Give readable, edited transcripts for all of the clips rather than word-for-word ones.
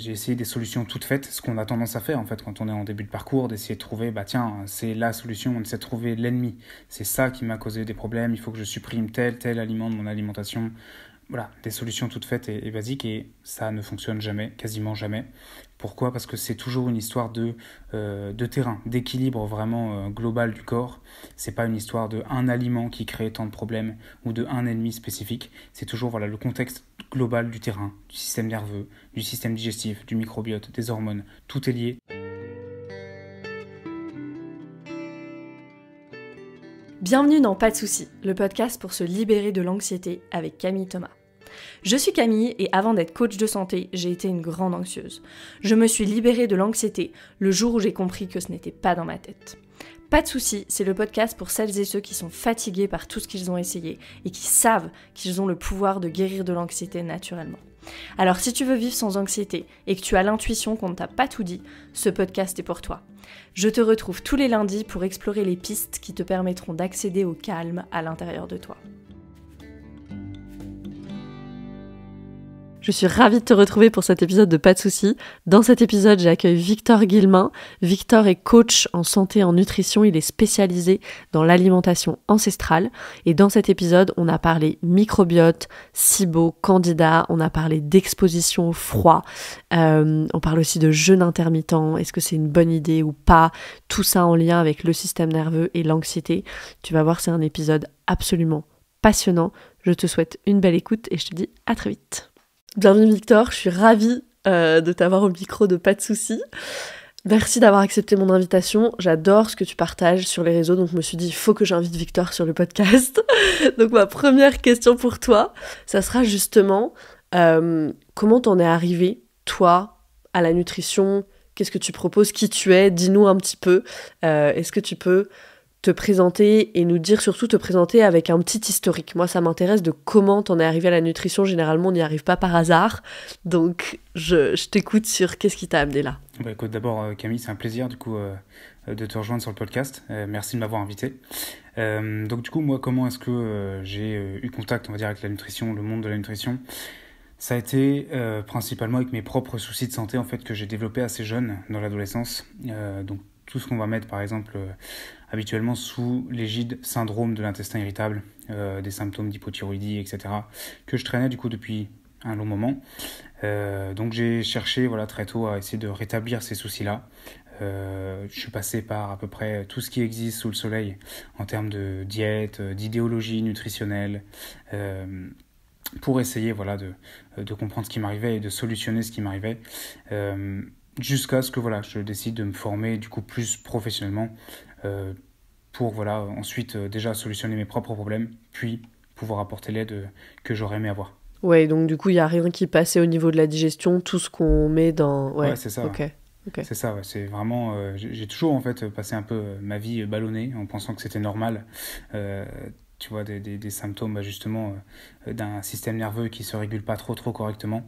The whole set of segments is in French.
j'ai essayé des solutions toutes faites, ce qu'on a tendance à faire en fait quand on est en début de parcours, d'essayer de trouver, tiens, c'est la solution, on essaie de trouver l'ennemi. C'est ça qui m'a causé des problèmes, il faut que je supprime tel aliment de mon alimentation. Voilà, des solutions toutes faites et basiques, et ça ne fonctionne jamais, quasiment jamais. Pourquoi ? Parce que c'est toujours une histoire de terrain, d'équilibre vraiment global du corps. C'est pas une histoire de un aliment qui crée tant de problèmes ou de un ennemi spécifique. C'est toujours le contexte global du terrain, du système nerveux, du système digestif, du microbiote, des hormones. Tout est lié. Bienvenue dans Pas de soucis, le podcast pour se libérer de l'anxiété avec Camille Thomas. Je suis Camille et avant d'être coach de santé, j'ai été une grande anxieuse. Je me suis libérée de l'anxiété le jour où j'ai compris que ce n'était pas dans ma tête. Pas de soucis, c'est le podcast pour celles et ceux qui sont fatigués par tout ce qu'ils ont essayé et qui savent qu'ils ont le pouvoir de guérir de l'anxiété naturellement. Alors si tu veux vivre sans anxiété et que tu as l'intuition qu'on ne t'a pas tout dit, ce podcast est pour toi. Je te retrouve tous les lundis pour explorer les pistes qui te permettront d'accéder au calme à l'intérieur de toi. Je suis ravie de te retrouver pour cet épisode de Pas de soucis. Dans cet épisode, j'accueille Victor Guillemin. Victor est coach en santé et en nutrition. Il est spécialisé dans l'alimentation ancestrale. Et dans cet épisode, on a parlé microbiote, SIBO, candida. On a parlé d'exposition au froid. On parle aussi de jeûne intermittent. Est-ce que c'est une bonne idée ou pas ? Tout ça en lien avec le système nerveux et l'anxiété. Tu vas voir, c'est un épisode absolument passionnant. Je te souhaite une belle écoute et je te dis à très vite. Bienvenue Victor, je suis ravie de t'avoir au micro de Pas de soucis. Merci d'avoir accepté mon invitation, j'adore ce que tu partages sur les réseaux, donc je me suis dit il faut que j'invite Victor sur le podcast. Donc ma première question pour toi, ça sera justement comment t'en es arrivé, toi, à la nutrition, qu'est-ce que tu proposes, qui tu es, dis-nous un petit peu, est-ce que tu peux te présenter et nous dire, surtout te présenter avec un petit historique. Moi, ça m'intéresse de comment t'en es arrivé à la nutrition. Généralement, on n'y arrive pas par hasard. Donc, je t'écoute sur qu'est-ce qui t'a amené là. Écoute, d'abord, Camille, c'est un plaisir du coup de te rejoindre sur le podcast. Merci de m'avoir invité. Donc, du coup, moi, comment est-ce que j'ai eu contact, on va dire, avec la nutrition, le monde de la nutrition ? Ça a été principalement avec mes propres soucis de santé, en fait, que j'ai développé assez jeune, dans l'adolescence. Donc, tout ce qu'on va mettre, par exemple, habituellement sous l'égide syndrome de l'intestin irritable, des symptômes d'hypothyroïdie, etc., que je traînais du coup depuis un long moment. Donc j'ai cherché très tôt à essayer de rétablir ces soucis-là. Je suis passé par à peu près tout ce qui existe sous le soleil en termes de diète, d'idéologie nutritionnelle, pour essayer de comprendre ce qui m'arrivait et de solutionner ce qui m'arrivait. Jusqu'à ce que je décide de me former du coup plus professionnellement pour ensuite déjà solutionner mes propres problèmes, puis pouvoir apporter l'aide que j'aurais aimé avoir. Ouais, donc du coup il n'y a rien qui passait au niveau de la digestion, tout ce qu'on met dans... Ouais, c'est ça. Okay. C'est ça, ouais. C'est vraiment... j'ai toujours en fait passé un peu ma vie ballonnée en pensant que c'était normal. Tu vois, des symptômes justement d'un système nerveux qui se régule pas trop correctement.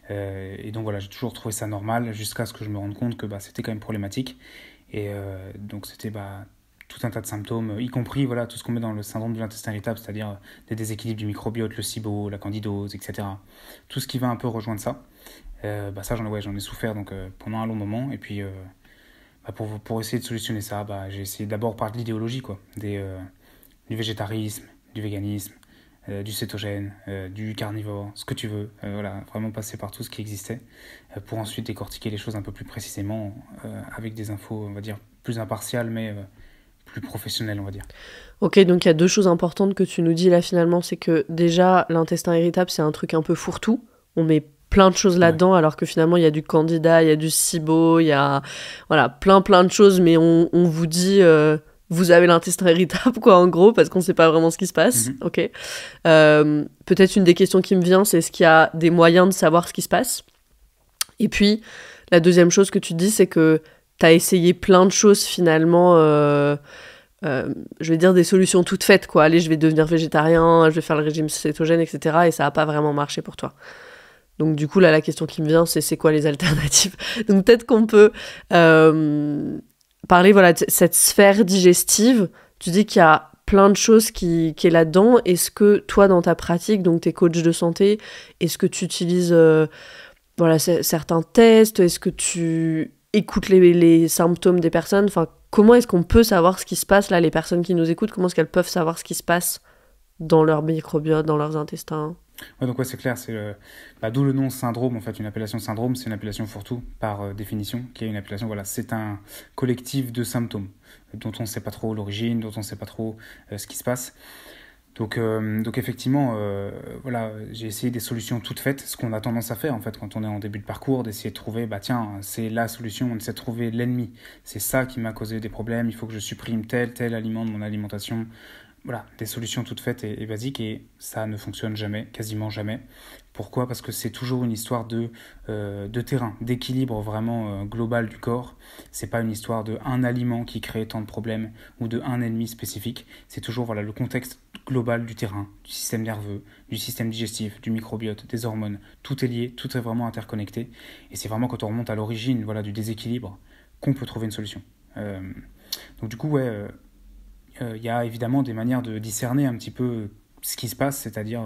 Et donc j'ai toujours trouvé ça normal jusqu'à ce que je me rende compte que c'était quand même problématique. Et donc c'était tout un tas de symptômes, y compris tout ce qu'on met dans le syndrome de l'intestin irritable, c'est-à-dire des déséquilibres du microbiote, le SIBO, la candidose, etc. Tout ce qui va un peu rejoindre ça. Ça j'en ai souffert pendant un long moment. Et puis pour essayer de solutionner ça, j'ai essayé d'abord par de l'idéologie, du végétarisme, du véganisme, du cétogène, du carnivore, ce que tu veux. Vraiment passer par tout ce qui existait pour ensuite décortiquer les choses un peu plus précisément avec des infos, on va dire, plus impartiales, mais plus professionnelles, on va dire. Ok, donc il y a deux choses importantes que tu nous dis là finalement, c'est que déjà l'intestin irritable c'est un truc un peu fourre-tout, on met plein de choses là-dedans, alors que finalement il y a du candida, il y a du SIBO, il y a plein de choses, mais on vous dit... vous avez l'intestin irritable, en gros, parce qu'on ne sait pas vraiment ce qui se passe. Mm-hmm. Ok. Peut-être une des questions qui me vient, c'est est-ce qu'il y a des moyens de savoir ce qui se passe ? Et puis, la deuxième chose que tu dis, c'est que tu as essayé plein de choses, finalement, je vais dire des solutions toutes faites, Allez, je vais devenir végétarien, je vais faire le régime cétogène, etc. Et ça n'a pas vraiment marché pour toi. Donc, du coup, là, la question qui me vient, c'est quoi les alternatives ? Donc, peut-être qu'on peut... parler de cette sphère digestive. Tu dis qu'il y a plein de choses qui est là-dedans. Est-ce que toi, dans ta pratique, donc t'es coach de santé, est-ce que tu utilises voilà, certains tests? Est-ce que tu écoutes les symptômes des personnes? Enfin, comment est-ce qu'on peut savoir ce qui se passe là, les personnes qui nous écoutent, comment est-ce qu'elles peuvent savoir ce qui se passe dans leur microbiote, dans leurs intestins? Ouais, donc ouais, c'est clair, d'où le nom syndrome, en fait, une appellation syndrome, c'est une appellation fourre-tout, par définition, qui est une appellation, voilà, c'est un collectif de symptômes, dont on ne sait pas trop l'origine, dont on ne sait pas trop ce qui se passe. Donc effectivement, voilà, j'ai essayé des solutions toutes faites, ce qu'on a tendance à faire en fait quand on est en début de parcours, d'essayer de trouver, bah tiens, c'est la solution, on essaie de trouver l'ennemi. C'est ça qui m'a causé des problèmes, il faut que je supprime tel aliment de mon alimentation. Voilà, des solutions toutes faites et basiques, et ça ne fonctionne jamais, quasiment jamais. Pourquoi ? Parce que c'est toujours une histoire de terrain, d'équilibre vraiment global du corps. C'est pas une histoire de un aliment qui crée tant de problèmes ou de un ennemi spécifique. C'est toujours voilà, le contexte global du terrain, du système nerveux, du système digestif, du microbiote, des hormones. Tout est lié, tout est vraiment interconnecté. Et c'est vraiment quand on remonte à l'origine voilà, du déséquilibre qu'on peut trouver une solution. Donc du coup, ouais... il y a évidemment des manières de discerner un petit peu ce qui se passe, c'est-à-dire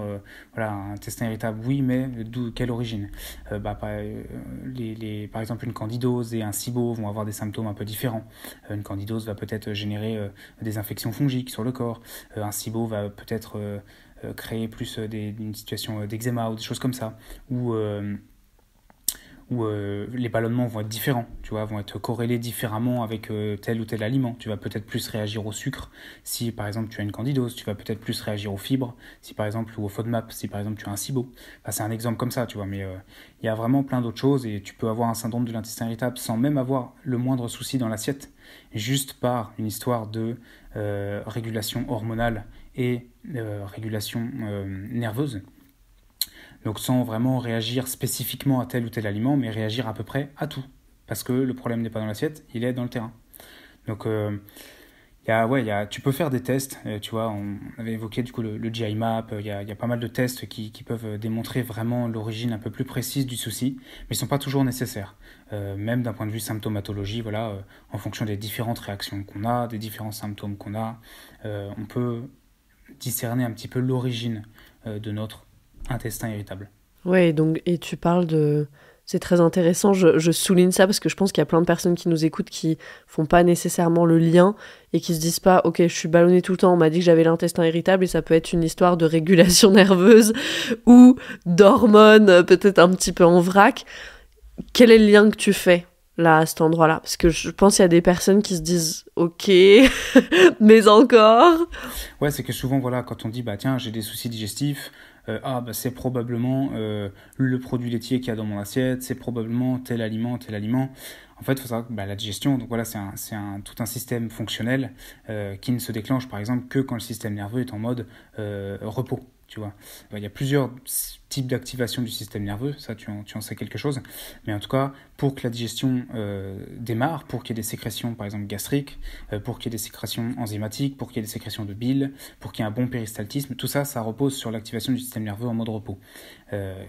voilà, un intestin irritable, oui, mais quelle origine par exemple, une candidose et un SIBO vont avoir des symptômes un peu différents. Une candidose va peut-être générer des infections fongiques sur le corps. Un SIBO va peut-être créer plus une situation d'eczéma ou des choses comme ça. Où les ballonnements vont être différents, tu vois, vont être corrélés différemment avec tel ou tel aliment. Tu vas peut-être plus réagir au sucre si par exemple tu as une candidose, tu vas peut-être plus réagir aux fibres si par exemple, ou au FODMAP si par exemple tu as un SIBO. Enfin, c'est un exemple comme ça, tu vois, mais il y a vraiment plein d'autres choses et tu peux avoir un syndrome de l'intestin irritable sans même avoir le moindre souci dans l'assiette, juste par une histoire de régulation hormonale et régulation nerveuse. Donc sans vraiment réagir spécifiquement à tel ou tel aliment, mais réagir à peu près à tout. Parce que le problème n'est pas dans l'assiette, il est dans le terrain. Donc tu peux faire des tests, tu vois, on avait évoqué du coup le GI map, il y a pas mal de tests qui peuvent démontrer vraiment l'origine un peu plus précise du souci, mais ils ne sont pas toujours nécessaires. Même d'un point de vue symptomatologie, voilà, en fonction des différentes réactions qu'on a, des différents symptômes qu'on a, on peut discerner un petit peu l'origine de notre intestin irritable. Ouais, donc, et tu parles de... C'est très intéressant, je souligne ça parce que je pense qu'il y a plein de personnes qui nous écoutent qui font pas nécessairement le lien et qui se disent pas « Ok, je suis ballonnée tout le temps, on m'a dit que j'avais l'intestin irritable et ça peut être une histoire de régulation nerveuse ou d'hormones peut-être un petit peu en vrac. » Quel est le lien que tu fais là, à cet endroit-là ? Parce que je pense qu'il y a des personnes qui se disent « Ok, mais encore ?» Ouais, c'est que souvent, voilà, quand on dit « Bah tiens, j'ai des soucis digestifs », c'est probablement le produit laitier qu'il y a dans mon assiette, c'est probablement tel aliment. En fait, il faut savoir que la digestion, donc voilà, c'est tout un système fonctionnel qui ne se déclenche par exemple que quand le système nerveux est en mode repos. Tu vois. Il y a plusieurs types d'activation du système nerveux, ça tu en sais quelque chose, mais en tout cas, pour que la digestion démarre, pour qu'il y ait des sécrétions par exemple gastriques, pour qu'il y ait des sécrétions enzymatiques, pour qu'il y ait des sécrétions de bile, pour qu'il y ait un bon péristaltisme, tout ça, ça repose sur l'activation du système nerveux en mode repos.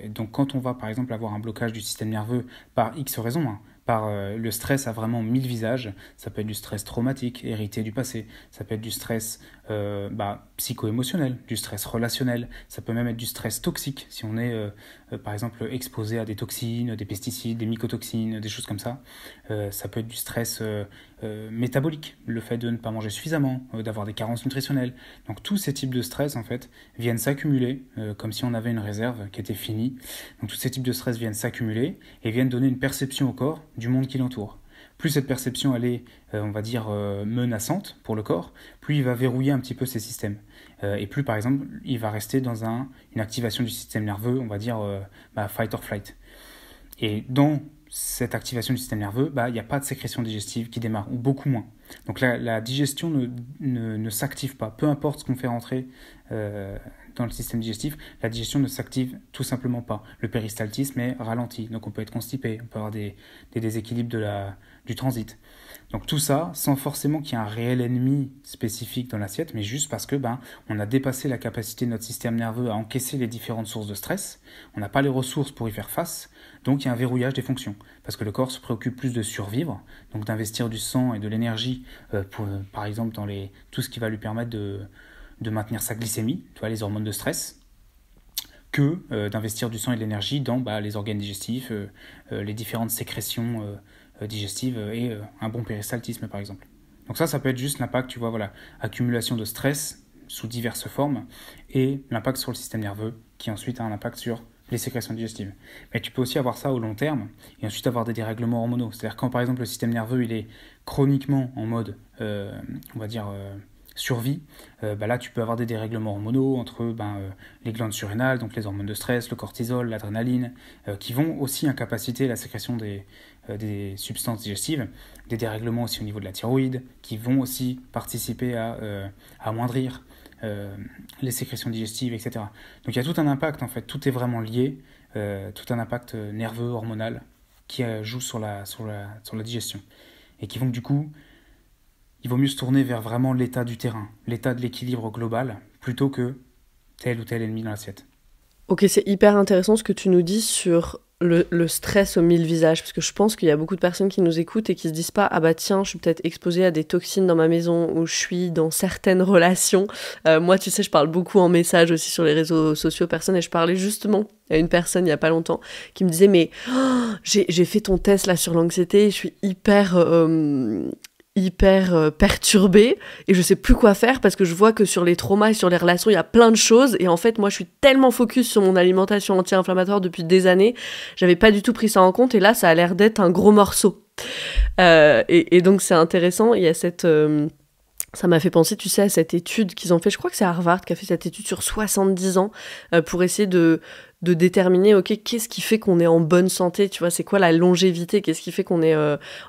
Donc quand on va par exemple avoir un blocage du système nerveux par X raisons, par le stress a vraiment 1000 visages. Ça peut être du stress traumatique, hérité du passé. Ça peut être du stress psycho-émotionnel, du stress relationnel. Ça peut même être du stress toxique, si on est par exemple exposé à des toxines, des pesticides, des mycotoxines, des choses comme ça. Ça peut être du stress métabolique, le fait de ne pas manger suffisamment, d'avoir des carences nutritionnelles. Donc tous ces types de stress en fait viennent s'accumuler comme si on avait une réserve qui était finie. Donc tous ces types de stress viennent s'accumuler et viennent donner une perception au corps du monde qui l'entoure. Plus cette perception elle est, on va dire, menaçante pour le corps, plus il va verrouiller un petit peu ses systèmes. Et plus par exemple il va rester dans une activation du système nerveux, on va dire fight or flight. Et dans cette activation du système nerveux, il n'y a pas de sécrétion digestive qui démarre, ou beaucoup moins. Donc la digestion ne s'active pas. Peu importe ce qu'on fait rentrer dans le système digestif, la digestion ne s'active tout simplement pas. Le péristaltisme est ralenti, donc on peut être constipé, on peut avoir des déséquilibres du transit. Donc tout ça, sans forcément qu'il y ait un réel ennemi spécifique dans l'assiette, mais juste parce que on a dépassé la capacité de notre système nerveux à encaisser les différentes sources de stress, on n'a pas les ressources pour y faire face, donc il y a un verrouillage des fonctions, parce que le corps se préoccupe plus de survivre, donc d'investir du sang et de l'énergie, par exemple dans tout ce qui va lui permettre de maintenir sa glycémie, tu vois, les hormones de stress, que d'investir du sang et de l'énergie dans les organes digestifs, les différentes sécrétions digestives et un bon péristaltisme par exemple. Donc ça peut être juste l'impact, tu vois, voilà, accumulation de stress sous diverses formes et l'impact sur le système nerveux qui ensuite a un impact sur les sécrétions digestives. Mais tu peux aussi avoir ça au long terme et ensuite avoir des dérèglements hormonaux. C'est-à-dire quand par exemple le système nerveux il est chroniquement en mode, on va dire, survie, là tu peux avoir des dérèglements hormonaux entre les glandes surrénales, donc les hormones de stress, le cortisol, l'adrénaline, qui vont aussi incapaciter la sécrétion des substances digestives, des dérèglements aussi au niveau de la thyroïde, qui vont aussi participer à amoindrir les sécrétions digestives, etc. Donc il y a tout un impact en fait, tout est vraiment lié, tout un impact nerveux, hormonal, qui joue sur la digestion. Et qui font que du coup, il vaut mieux se tourner vers vraiment l'état du terrain, l'état de l'équilibre global, plutôt que tel ou tel ennemi dans l'assiette. Ok, c'est hyper intéressant ce que tu nous dis sur le stress aux 1000 visages, parce que je pense qu'il y a beaucoup de personnes qui nous écoutent et qui se disent pas « Ah bah tiens, je suis peut-être exposée à des toxines dans ma maison ou je suis dans certaines relations. » Moi, tu sais, je parle beaucoup en message aussi sur les réseaux sociaux personnes et je parlais justement à une personne il y a pas longtemps qui me disait « Mais j'ai fait ton test là sur l'anxiété, je suis hyper perturbée et je sais plus quoi faire parce que je vois que sur les traumas et sur les relations il y a plein de choses et en fait moi je suis tellement focus sur mon alimentation anti-inflammatoire depuis des années, j'avais pas du tout pris ça en compte et là ça a l'air d'être un gros morceau et donc c'est intéressant, il y a cette ça m'a fait penser, tu sais, à cette étude qu'ils ont fait, je crois que c'est Harvard qui a fait cette étude sur 70 ans pour essayer de déterminer, ok, qu'est-ce qui fait qu'on est en bonne santé, tu vois, c'est quoi la longévité, qu'est-ce qui fait qu'on est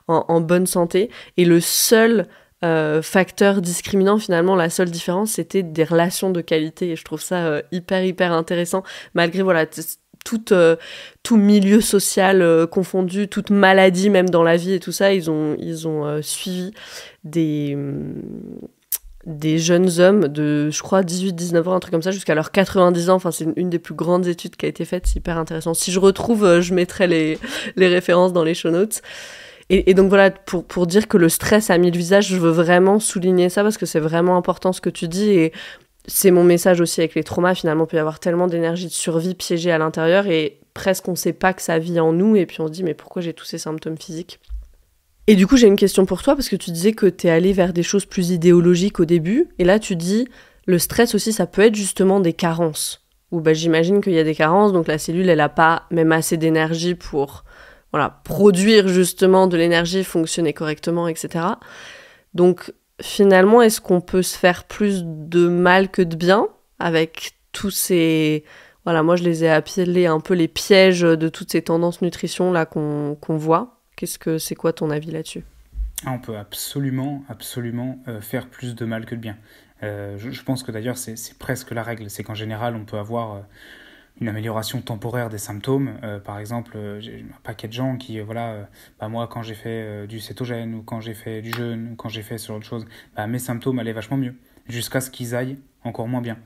en bonne santé. Et le seul facteur discriminant, finalement, la seule différence, c'était des relations de qualité. Et je trouve ça hyper intéressant, malgré, voilà, tout milieu social confondu, toute maladie même dans la vie et tout ça, ils ont suivi des jeunes hommes de, je crois, 18-19 ans, un truc comme ça, jusqu'à leurs 90 ans. Enfin, c'est une des plus grandes études qui a été faite, c'est hyper intéressant. Si je retrouve, je mettrai les références dans les show notes. Et donc voilà, pour dire que le stress a 1000 visages, je veux vraiment souligner ça parce que c'est vraiment important ce que tu dis et c'est mon message aussi avec les traumas. Finalement, il peut y avoir tellement d'énergie de survie piégée à l'intérieur et presque on ne sait pas que ça vit en nous et puis on se dit mais pourquoi j'ai tous ces symptômes physiques ? Et du coup, j'ai une question pour toi, parce que tu disais que t'es allé vers des choses plus idéologiques au début, et là tu dis, le stress aussi, ça peut être justement des carences, où j'imagine qu'il y a des carences, donc la cellule, elle n'a pas même assez d'énergie pour produire justement de l'énergie, fonctionner correctement, etc. Donc finalement, est-ce qu'on peut se faire plus de mal que de bien, avec tous ces... Voilà, moi je les ai appelés un peu les pièges de toutes ces tendances nutrition là qu'on voit. C'est quoi ton avis là-dessus ? On peut absolument faire plus de mal que de bien. Je pense que d'ailleurs c'est presque la règle, c'est qu'en général on peut avoir une amélioration temporaire des symptômes. Par exemple, j'ai un paquet de gens qui, moi quand j'ai fait du cétogène ou quand j'ai fait du jeûne ou quand j'ai fait ce genre de choses, mes symptômes allaient vachement mieux, jusqu'à ce qu'ils aillent encore moins bien.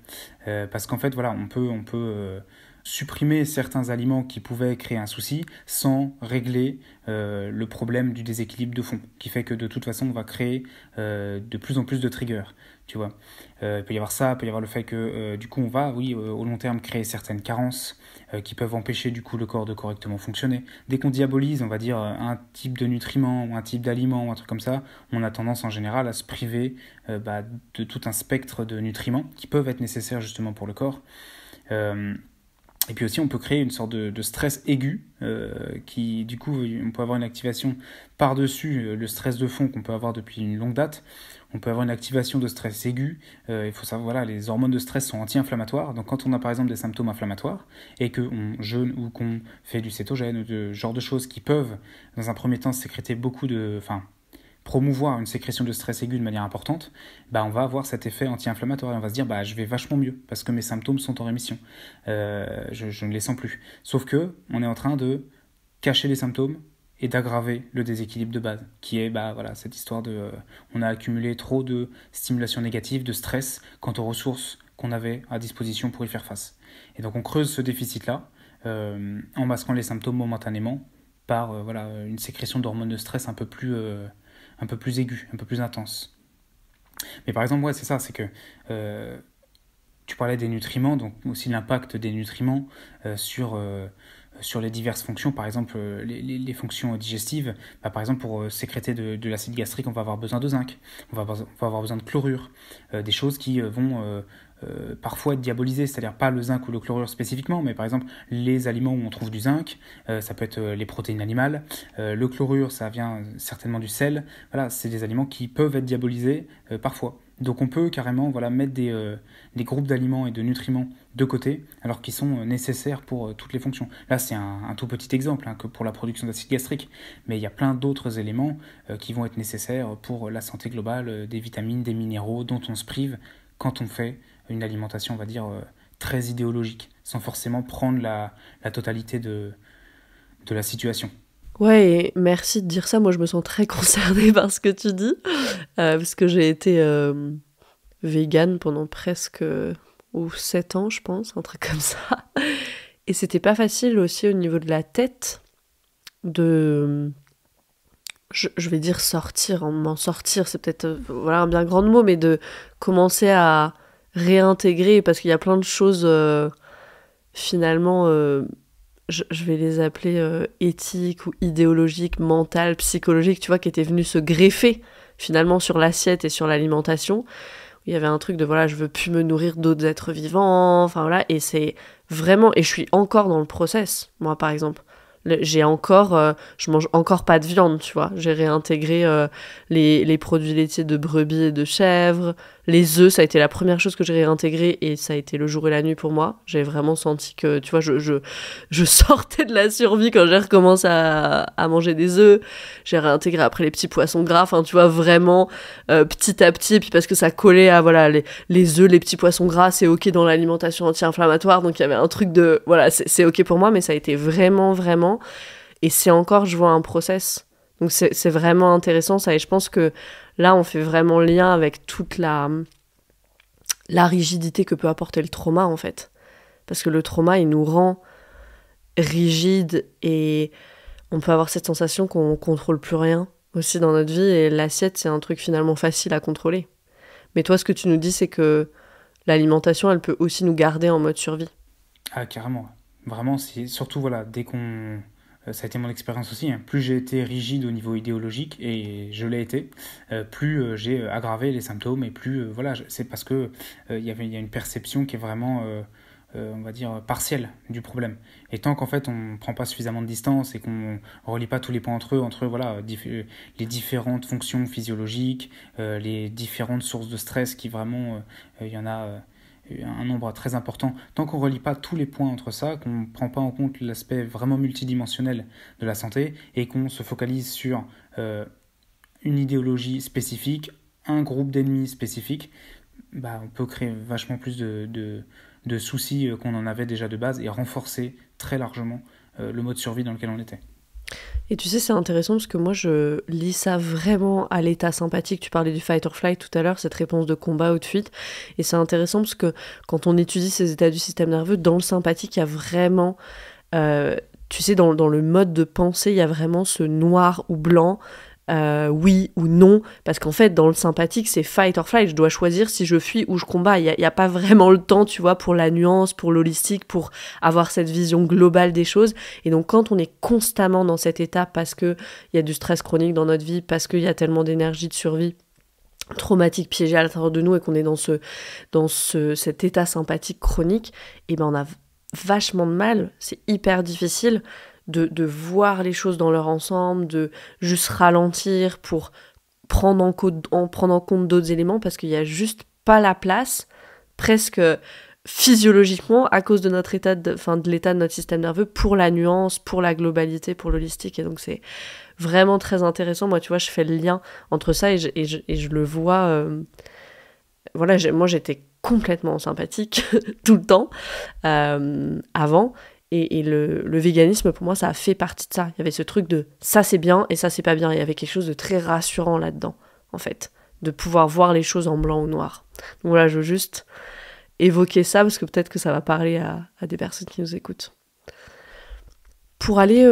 Parce qu'en fait, voilà, on peut supprimer certains aliments qui pouvaient créer un souci sans régler le problème du déséquilibre de fond, qui fait que de toute façon on va créer de plus en plus de triggers, tu vois. Il peut y avoir ça, il peut y avoir le fait que du coup on va, au long terme créer certaines carences qui peuvent empêcher du coup le corps de correctement fonctionner. Dès qu'on diabolise, on va dire, un type de nutriment ou un type d'aliment ou un truc comme ça, on a tendance en général à se priver de tout un spectre de nutriments qui peuvent être nécessaires justement pour le corps. Et puis aussi, on peut créer une sorte de stress aigu qui, du coup, on peut avoir une activation par-dessus le stress de fond qu'on peut avoir depuis une longue date. On peut avoir une activation de stress aigu. Il faut savoir, voilà, les hormones de stress sont anti-inflammatoires. Donc, quand on a par exemple des symptômes inflammatoires et qu'on jeûne ou qu'on fait du cétogène ou de genre de choses qui peuvent, dans un premier temps, sécréter promouvoir une sécrétion de stress aigu de manière importante, on va avoir cet effet anti-inflammatoire et on va se dire je vais vachement mieux parce que mes symptômes sont en rémission, je ne les sens plus. Sauf que on est en train de cacher les symptômes et d'aggraver le déséquilibre de base, qui est cette histoire de on a accumulé trop de stimulation négative, de stress quant aux ressources qu'on avait à disposition pour y faire face. Et donc on creuse ce déficit-là en masquant les symptômes momentanément par une sécrétion d'hormones de stress un peu plus aiguë, un peu plus intense. Mais par exemple, c'est ça, c'est que tu parlais des nutriments, donc aussi l'impact des nutriments sur les diverses fonctions, par exemple les fonctions digestives. Par exemple, pour sécréter de l'acide gastrique, on va avoir besoin de zinc, on va avoir besoin de chlorure, des choses qui vont parfois être diabolisées, c'est-à-dire pas le zinc ou le chlorure spécifiquement, mais par exemple les aliments où on trouve du zinc, ça peut être les protéines animales, le chlorure ça vient certainement du sel, voilà, c'est des aliments qui peuvent être diabolisés parfois. Donc on peut carrément mettre des groupes d'aliments et de nutriments de côté, alors qu'ils sont nécessaires pour toutes les fonctions. Là, c'est un tout petit exemple que pour la production d'acide gastrique, mais il y a plein d'autres éléments qui vont être nécessaires pour la santé globale, des vitamines, des minéraux dont on se prive quand on fait une alimentation, on va dire, très idéologique, sans forcément prendre la totalité de la situation. Ouais, et merci de dire ça. Moi, je me sens très concernée par ce que tu dis, parce que j'ai été végane pendant presque 7 ans, je pense, un truc comme ça. Et c'était pas facile aussi au niveau de la tête de... Je vais dire m'en sortir, c'est peut-être un bien grand mot, mais de commencer à réintégrer, parce qu'il y a plein de choses, finalement... je vais les appeler éthiques ou idéologiques, mentales, psychologiques, tu vois, qui étaient venues se greffer finalement sur l'assiette et sur l'alimentation. Il y avait un truc de je veux plus me nourrir d'autres êtres vivants, et c'est vraiment, et je suis encore dans le process, moi par exemple. Je mange encore pas de viande, tu vois. J'ai réintégré les produits laitiers de brebis et de chèvres. Les œufs, ça a été la première chose que j'ai réintégrée et ça a été le jour et la nuit pour moi. J'ai vraiment senti que, tu vois, je sortais de la survie quand j'ai recommencé à manger des œufs. J'ai réintégré après les petits poissons gras, tu vois, vraiment petit à petit. Et puis parce que ça collait à, les œufs, les petits poissons gras, c'est ok dans l'alimentation anti-inflammatoire. Donc il y avait un truc de, c'est ok pour moi, mais ça a été vraiment, vraiment. Et c'est encore, je vois un process. Donc c'est vraiment intéressant ça, et je pense que là on fait vraiment lien avec toute la rigidité que peut apporter le trauma en fait. Parce que le trauma il nous rend rigides et on peut avoir cette sensation qu'on contrôle plus rien aussi dans notre vie, et l'assiette c'est un truc finalement facile à contrôler. Mais toi ce que tu nous dis c'est que l'alimentation elle peut aussi nous garder en mode survie. Ah carrément, vraiment c'est surtout dès qu'on... Ça a été mon expérience aussi, plus j'ai été rigide au niveau idéologique, et je l'ai été, plus j'ai aggravé les symptômes, et plus, c'est parce que il y a une perception qui est vraiment, on va dire, partielle du problème. Et tant qu'en fait on ne prend pas suffisamment de distance et qu'on ne relie pas tous les points entre les différentes fonctions physiologiques, les différentes sources de stress qui vraiment, il y en a... un nombre très important, tant qu'on ne relie pas tous les points entre ça, qu'on ne prend pas en compte l'aspect vraiment multidimensionnel de la santé, et qu'on se focalise sur une idéologie spécifique, un groupe d'ennemis spécifique, on peut créer vachement plus de soucis qu'on en avait déjà de base, et renforcer très largement le mode survie dans lequel on était. Et tu sais, c'est intéressant parce que moi, je lis ça vraiment à l'état sympathique. Tu parlais du fight or flight tout à l'heure, cette réponse de combat ou de fuite. Et c'est intéressant parce que quand on étudie ces états du système nerveux, dans le sympathique, il y a vraiment... tu sais, dans le mode de pensée, il y a vraiment ce noir ou blanc, oui ou non. Parce qu'en fait, dans le sympathique, c'est fight or flight. Je dois choisir si je fuis ou je combats. Il n'y a pas vraiment le temps, tu vois, pour la nuance, pour l'holistique, pour avoir cette vision globale des choses. Et donc, quand on est constamment dans cet état, parce qu'il y a du stress chronique dans notre vie, parce qu'il y a tellement d'énergie de survie traumatique piégée à l'intérieur de nous, et qu'on est dans cet état sympathique chronique, et on a vachement de mal. C'est hyper difficile de voir les choses dans leur ensemble, de juste ralentir pour prendre en compte d'autres éléments, parce qu'il n'y a juste pas la place, presque physiologiquement, à cause de notre état de l'état de notre système nerveux, pour la nuance, pour la globalité, pour l'holistique. Et donc c'est vraiment très intéressant. Moi, tu vois, je fais le lien entre ça, et je le vois... moi, j'étais complètement sympathique tout le temps, avant. Et le véganisme, pour moi, ça a fait partie de ça. Il y avait ce truc de ça c'est bien et ça c'est pas bien. Il y avait quelque chose de très rassurant là-dedans, en fait, de pouvoir voir les choses en blanc ou noir. Donc voilà, je veux juste évoquer ça parce que peut-être que ça va parler à des personnes qui nous écoutent. Pour aller,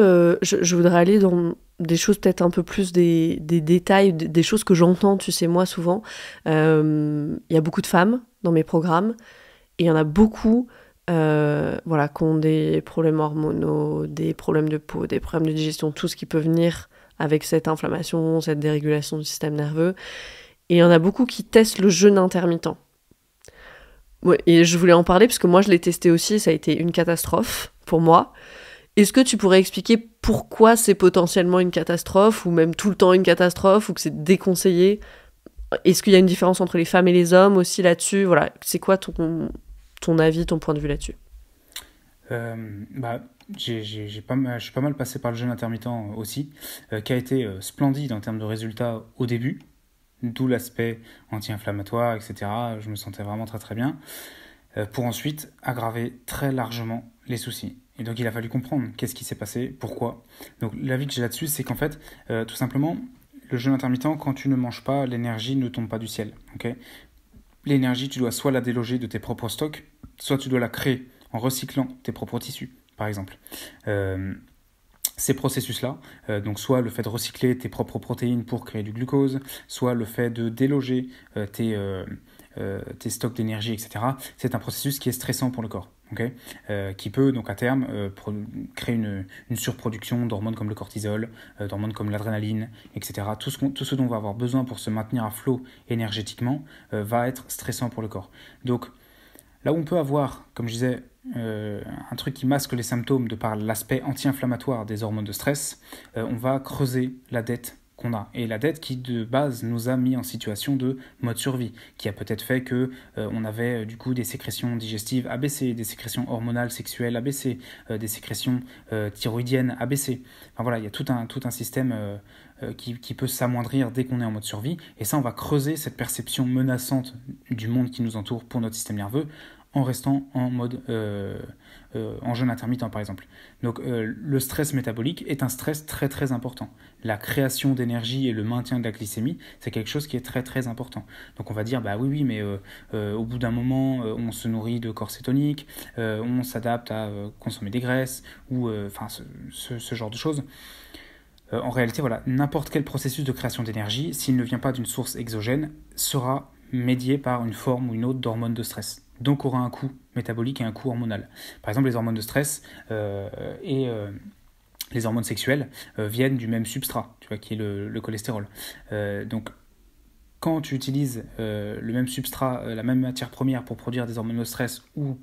je voudrais aller dans des choses peut-être un peu plus des détails, des choses que j'entends, tu sais, moi souvent. Il y a beaucoup de femmes dans mes programmes. Et il y en a beaucoup qui ont des problèmes hormonaux, des problèmes de peau, des problèmes de digestion, tout ce qui peut venir avec cette inflammation, cette dérégulation du système nerveux. Et il y en a beaucoup qui testent le jeûne intermittent. Ouais, et je voulais en parler parce que moi je l'ai testé aussi, ça a été une catastrophe pour moi. Est-ce que tu pourrais expliquer pourquoi c'est potentiellement une catastrophe, ou même tout le temps une catastrophe, ou que c'est déconseillé? Est-ce qu'il y a une différence entre les femmes et les hommes aussi là-dessus? Voilà, c'est quoi ton avis, ton point de vue là-dessus? Je suis pas mal passé par le jeûne intermittent aussi, qui a été splendide en termes de résultats au début, d'où l'aspect anti-inflammatoire, etc. Je me sentais vraiment très très bien, pour ensuite aggraver très largement les soucis. Et donc il a fallu comprendre qu'est-ce qui s'est passé, pourquoi. Donc l'avis que j'ai là-dessus, c'est qu'en fait, tout simplement, le jeûne intermittent, quand tu ne manges pas, l'énergie ne tombe pas du ciel. Okay, l'énergie, tu dois soit la déloger de tes propres stocks, soit tu dois la créer en recyclant tes propres tissus, par exemple. Ces processus-là, donc soit le fait de recycler tes propres protéines pour créer du glucose, soit le fait de déloger tes stocks d'énergie, etc., c'est un processus qui est stressant pour le corps. Okay, qui peut donc à terme créer une surproduction d'hormones comme le cortisol, d'hormones comme l'adrénaline, etc. Tout ce dont on va avoir besoin pour se maintenir à flot énergétiquement va être stressant pour le corps. Donc là où on peut avoir, comme je disais, un truc qui masque les symptômes de par l'aspect anti-inflammatoire des hormones de stress, on va creuser la dette qu'on a. Et la dette qui, de base, nous a mis en situation de mode survie, qui a peut-être fait que on avait du coup des sécrétions digestives abaissées, des sécrétions hormonales sexuelles abaissées, des sécrétions thyroïdiennes abaissées. Enfin voilà, il y a tout un système qui peut s'amoindrir dès qu'on est en mode survie. Et ça, on va creuser cette perception menaçante du monde qui nous entoure pour notre système nerveux, en restant en mode en jeûne intermittent par exemple. Donc le stress métabolique est un stress très très important. La création d'énergie et le maintien de la glycémie, c'est quelque chose qui est très très important. Donc on va dire bah oui mais au bout d'un moment on se nourrit de corps cétoniques, on s'adapte à consommer des graisses ou ce genre de choses. En réalité, voilà, n'importe quel processus de création d'énergie, s'il ne vient pas d'une source exogène, sera médié par une forme ou une autre d'hormones de stress. Donc aura un coût métabolique et un coût hormonal. Par exemple, les hormones de stress et les hormones sexuelles viennent du même substrat, tu vois, qui est le cholestérol. Donc quand tu utilises le même substrat, la même matière première pour produire des hormones de stress ou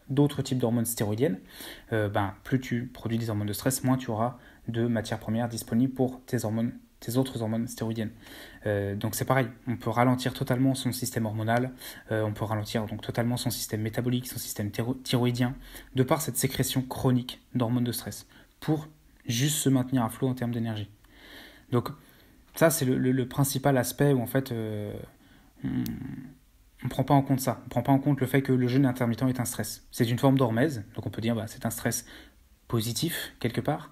d'autres types d'hormones stéroïdiennes, plus tu produis des hormones de stress, moins tu auras de matières premières disponibles pour tes autres hormones stéroïdiennes. Donc c'est pareil, on peut ralentir totalement son système hormonal, on peut ralentir donc totalement son système métabolique, son système thyroïdien, de par cette sécrétion chronique d'hormones de stress, pour juste se maintenir à flot en termes d'énergie. Donc ça c'est le principal aspect où en fait on ne prend pas en compte ça, on ne prend pas en compte le fait que le jeûne intermittent est un stress. C'est une forme d'hormèse, donc on peut dire c'est un stress positif quelque part,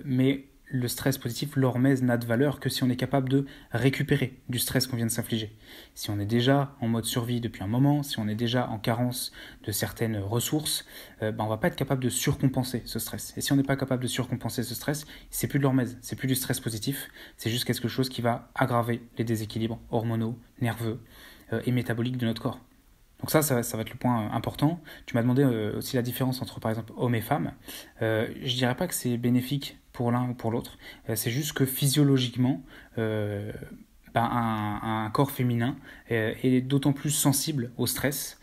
mais le stress positif, l'hormèse n'a de valeur que si on est capable de récupérer du stress qu'on vient de s'infliger. Si on est déjà en mode survie depuis un moment, si on est déjà en carence de certaines ressources, on ne va pas être capable de surcompenser ce stress. Et si on n'est pas capable de surcompenser ce stress, c'est plus de l'hormèse, c'est plus du stress positif, c'est juste quelque chose qui va aggraver les déséquilibres hormonaux, nerveux et métaboliques de notre corps. Donc ça va être le point important. Tu m'as demandé aussi la différence entre, par exemple, hommes et femmes. Je dirais pas que c'est bénéfique pour l'un ou pour l'autre. C'est juste que physiologiquement, un corps féminin est d'autant plus sensible au stress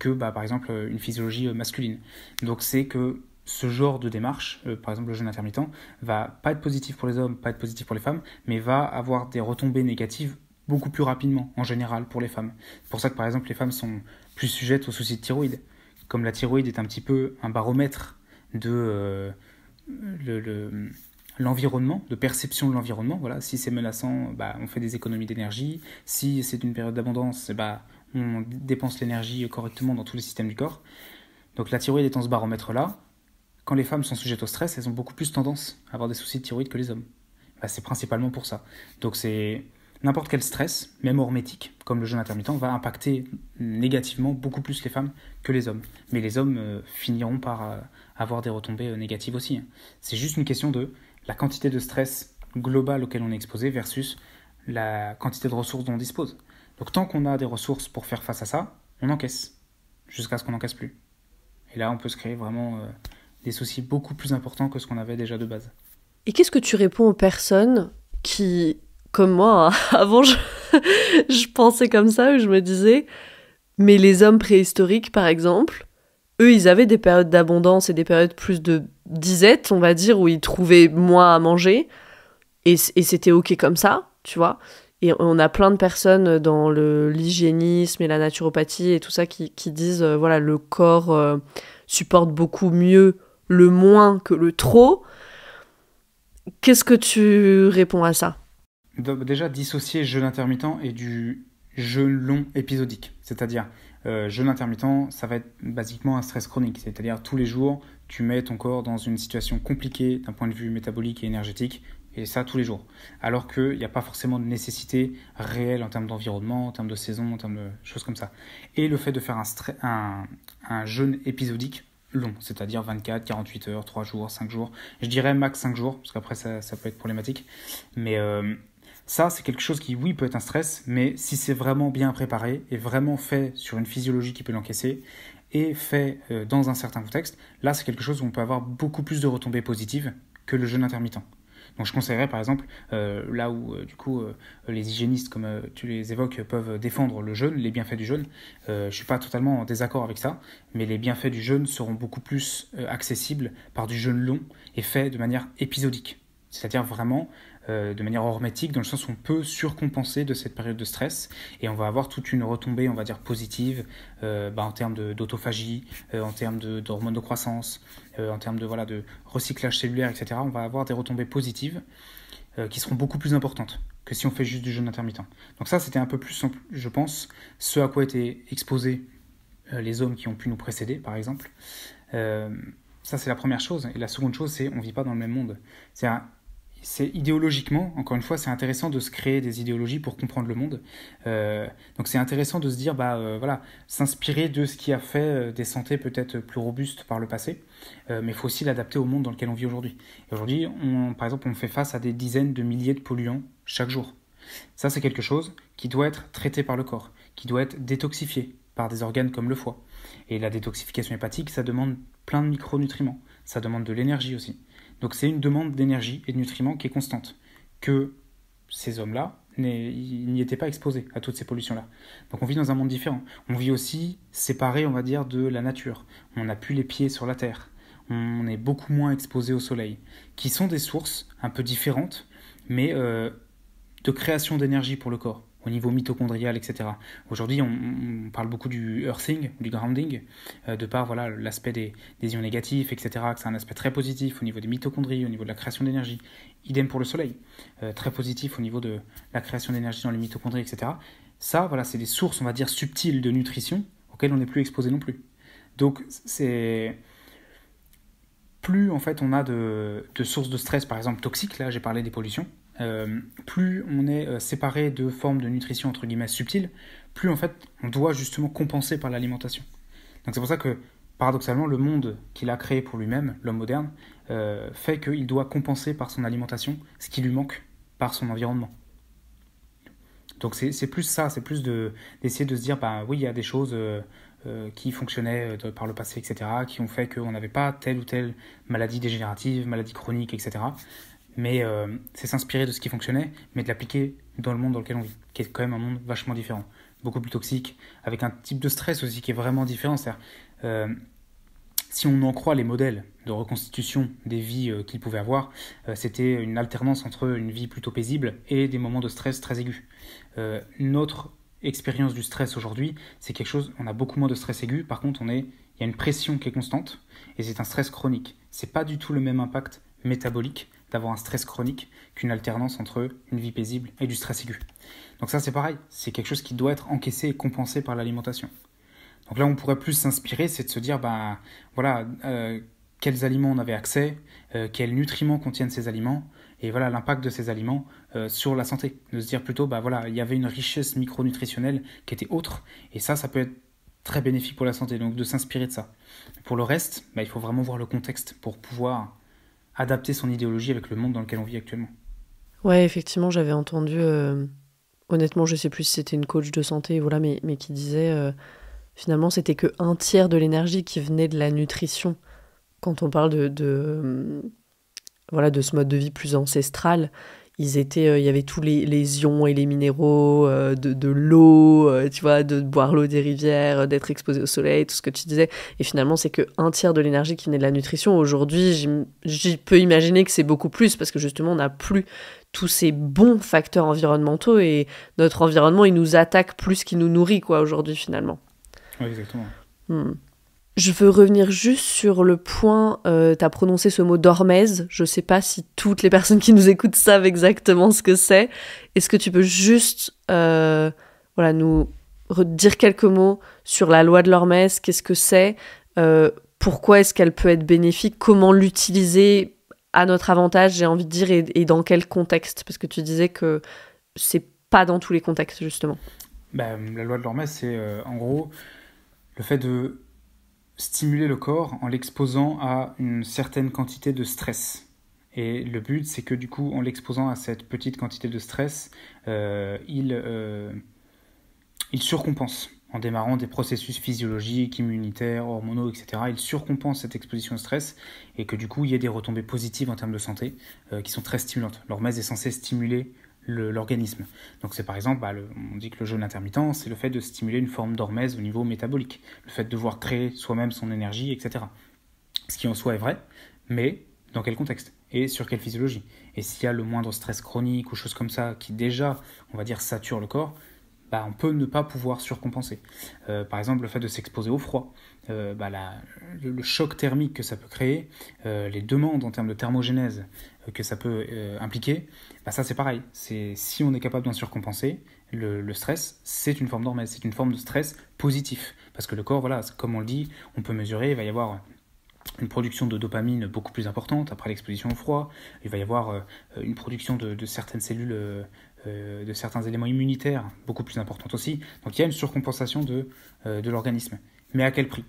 que, par exemple, une physiologie masculine. Donc c'est que ce genre de démarche, par exemple le jeûne intermittent, va pas être positif pour les hommes, pas être positif pour les femmes, mais va avoir des retombées négatives beaucoup plus rapidement, en général, pour les femmes. C'est pour ça que, par exemple, les femmes sont plus sujettes aux soucis de thyroïde. Comme la thyroïde est un petit peu un baromètre de l'environnement, de perception de l'environnement, voilà, si c'est menaçant, on fait des économies d'énergie. Si c'est une période d'abondance, on dépense l'énergie correctement dans tous les systèmes du corps. Donc la thyroïde étant ce baromètre-là, quand les femmes sont sujettes au stress, elles ont beaucoup plus tendance à avoir des soucis de thyroïde que les hommes. C'est principalement pour ça. Donc c'est... N'importe quel stress, même hormétique, comme le jeûne intermittent, va impacter négativement beaucoup plus les femmes que les hommes. Mais les hommes finiront par avoir des retombées négatives aussi. C'est juste une question de la quantité de stress global auquel on est exposé versus la quantité de ressources dont on dispose. Donc tant qu'on a des ressources pour faire face à ça, on encaisse. jusqu'à ce qu'on n'en casse plus. Et là, on peut se créer vraiment des soucis beaucoup plus importants que ce qu'on avait déjà de base. Et qu'est-ce que tu réponds aux personnes qui, comme moi, avant je pensais comme ça, où je me disais, mais les hommes préhistoriques par exemple, eux ils avaient des périodes d'abondance et des périodes plus de disette, on va dire, où ils trouvaient moins à manger, et c'était ok comme ça, tu vois. Et on a plein de personnes dans l'hygiénisme et la naturopathie et tout ça qui disent, voilà, le corps supporte beaucoup mieux le moins que le trop. Qu'est-ce que tu réponds à ça ? Déjà, dissocier jeûne intermittent et du jeûne long épisodique. C'est-à-dire, jeûne intermittent, ça va être basiquement un stress chronique. C'est-à-dire, tous les jours, tu mets ton corps dans une situation compliquée d'un point de vue métabolique et énergétique, et ça tous les jours. Alors qu'il n'y a pas forcément de nécessité réelle en termes d'environnement, en termes de saison, en termes de choses comme ça. Et le fait de faire un jeûne épisodique long, c'est-à-dire 24, 48 heures, 3 jours, 5 jours. Je dirais max 5 jours, parce qu'après ça peut être problématique. Mais ça, c'est quelque chose qui, oui, peut être un stress, mais si c'est vraiment bien préparé et vraiment fait sur une physiologie qui peut l'encaisser et fait dans un certain contexte, là, c'est quelque chose où on peut avoir beaucoup plus de retombées positives que le jeûne intermittent. Donc je conseillerais par exemple, là où les hygiénistes, comme tu les évoques, peuvent défendre le jeûne, les bienfaits du jeûne, je ne suis pas totalement en désaccord avec ça, mais les bienfaits du jeûne seront beaucoup plus accessibles par du jeûne long et fait de manière épisodique. C'est-à-dire vraiment de manière hormétique, dans le sens où on peut surcompenser de cette période de stress et on va avoir toute une retombée, on va dire, positive en termes d'autophagie, en termes d'hormones de croissance, en termes de recyclage cellulaire, etc. On va avoir des retombées positives qui seront beaucoup plus importantes que si on fait juste du jeûne intermittent. Donc ça, c'était un peu plus, je pense, ce à quoi étaient exposés les hommes qui ont pu nous précéder, par exemple. Ça, c'est la première chose. Et la seconde chose, c'est on ne vit pas dans le même monde. C'est idéologiquement, encore une fois, c'est intéressant de se créer des idéologies pour comprendre le monde. Donc c'est intéressant de se dire, s'inspirer de ce qui a fait des santé peut-être plus robustes par le passé, mais il faut aussi l'adapter au monde dans lequel on vit aujourd'hui. Et aujourd'hui, par exemple, on fait face à des dizaines de milliers de polluants chaque jour. Ça, c'est quelque chose qui doit être traité par le corps, qui doit être détoxifié par des organes comme le foie. Et la détoxification hépatique, ça demande plein de micronutriments, ça demande de l'énergie aussi. Donc c'est une demande d'énergie et de nutriments qui est constante, que ces hommes-là n'y étaient pas exposés à toutes ces pollutions-là. Donc on vit dans un monde différent. On vit aussi séparé, on va dire, de la nature. On n'a plus les pieds sur la terre. On est beaucoup moins exposé au soleil, qui sont des sources un peu différentes, mais de création d'énergie pour le corps, au niveau mitochondrial, etc. Aujourd'hui, on parle beaucoup du earthing, du grounding, de par l'aspect des ions négatifs, etc., que c'est un aspect très positif au niveau des mitochondries, au niveau de la création d'énergie. Idem pour le soleil, très positif au niveau de la création d'énergie dans les mitochondries, etc. Ça, c'est des sources, on va dire, subtiles de nutrition auxquelles on n'est plus exposé non plus. Donc, c'est... Plus, en fait, on a de sources de stress, par exemple, toxiques, là, j'ai parlé des pollutions, plus on est séparé de formes de nutrition entre guillemets subtiles, plus en fait on doit justement compenser par l'alimentation. Donc c'est pour ça que paradoxalement le monde qu'il a créé pour lui-même, l'homme moderne, fait qu'il doit compenser par son alimentation ce qui lui manque par son environnement. Donc c'est plus ça, c'est plus d'essayer de se dire oui, il y a des choses qui fonctionnaient par le passé, etc., qui ont fait qu'on n'avait pas telle ou telle maladie dégénérative, maladie chronique, etc., mais c'est s'inspirer de ce qui fonctionnait, mais de l'appliquer dans le monde dans lequel on vit, qui est quand même un monde vachement différent, beaucoup plus toxique, avec un type de stress aussi qui est vraiment différent. C'est-à-dire, si on en croit les modèles de reconstitution des vies qu'ils pouvaient avoir, c'était une alternance entre une vie plutôt paisible et des moments de stress très aigus. Notre expérience du stress aujourd'hui, c'est quelque chose, on a beaucoup moins de stress aigu, par contre il y a une pression qui est constante, et c'est un stress chronique. C'est pas du tout le même impact métabolique d'avoir un stress chronique qu'une alternance entre une vie paisible et du stress aigu. Donc ça c'est pareil, c'est quelque chose qui doit être encaissé et compensé par l'alimentation. Donc là on pourrait plus s'inspirer, c'est de se dire quels aliments on avait accès, quels nutriments contiennent ces aliments, et l'impact de ces aliments sur la santé. De se dire plutôt il y avait une richesse micronutritionnelle qui était autre, et ça peut être très bénéfique pour la santé, donc de s'inspirer de ça. Pour le reste, il faut vraiment voir le contexte pour pouvoir adapter son idéologie avec le monde dans lequel on vit actuellement. Ouais, effectivement, j'avais entendu, honnêtement, je sais plus si c'était une coach de santé, mais qui disait, finalement c'était que 1/3 de l'énergie qui venait de la nutrition quand on parle voilà, de ce mode de vie plus ancestral. Il y avait tous les ions et les minéraux, de l'eau, tu vois, de boire l'eau des rivières, d'être exposé au soleil, tout ce que tu disais. Et finalement, c'est que 1/3 de l'énergie qui venait de la nutrition. Aujourd'hui, j'y peux imaginer que c'est beaucoup plus parce que justement, on n'a plus tous ces bons facteurs environnementaux et notre environnement, il nous attaque plus qu'il nous nourrit, quoi, aujourd'hui, finalement. Oui, exactement. Je veux revenir juste sur le point, tu as prononcé ce mot d'hormèse. Je sais pas si toutes les personnes qui nous écoutent savent exactement ce que c'est. Est-ce que tu peux juste nous dire quelques mots sur la loi de l'hormèse? Qu'est-ce que c'est? Pourquoi est-ce qu'elle peut être bénéfique? Comment l'utiliser à notre avantage, j'ai envie de dire, et dans quel contexte? Parce que tu disais que c'est pas dans tous les contextes, justement. La loi de l'hormèse, c'est en gros le fait de stimuler le corps en l'exposant à une certaine quantité de stress. Et le but, c'est que du coup, en l'exposant à cette petite quantité de stress, il surcompense en démarrant des processus physiologiques, immunitaires, hormonaux, etc. Il surcompense cette exposition au stress et que du coup, il y ait des retombées positives en termes de santé qui sont très stimulantes. L'hormèse est censée stimuler l'organisme. Donc c'est par exemple, on dit que le jeûne intermittent, c'est le fait de stimuler une forme d'hormèse au niveau métabolique, le fait de devoir créer soi-même son énergie, etc. Ce qui en soi est vrai, mais dans quel contexte et sur quelle physiologie? Et s'il y a le moindre stress chronique ou choses comme ça qui déjà, on va dire, sature le corps, on peut ne pas pouvoir surcompenser. Par exemple, le fait de s'exposer au froid, le choc thermique que ça peut créer, les demandes en termes de thermogénèse que ça peut impliquer, ça c'est pareil. Si on est capable d'en surcompenser, le stress, c'est une forme d'hormèse, c'est une forme de stress positif. Parce que le corps, voilà, comme on le dit, on peut mesurer, il va y avoir une production de dopamine beaucoup plus importante après l'exposition au froid, il va y avoir une production de certaines cellules, de certains éléments immunitaires beaucoup plus importante aussi. Donc il y a une surcompensation de l'organisme. Mais à quel prix?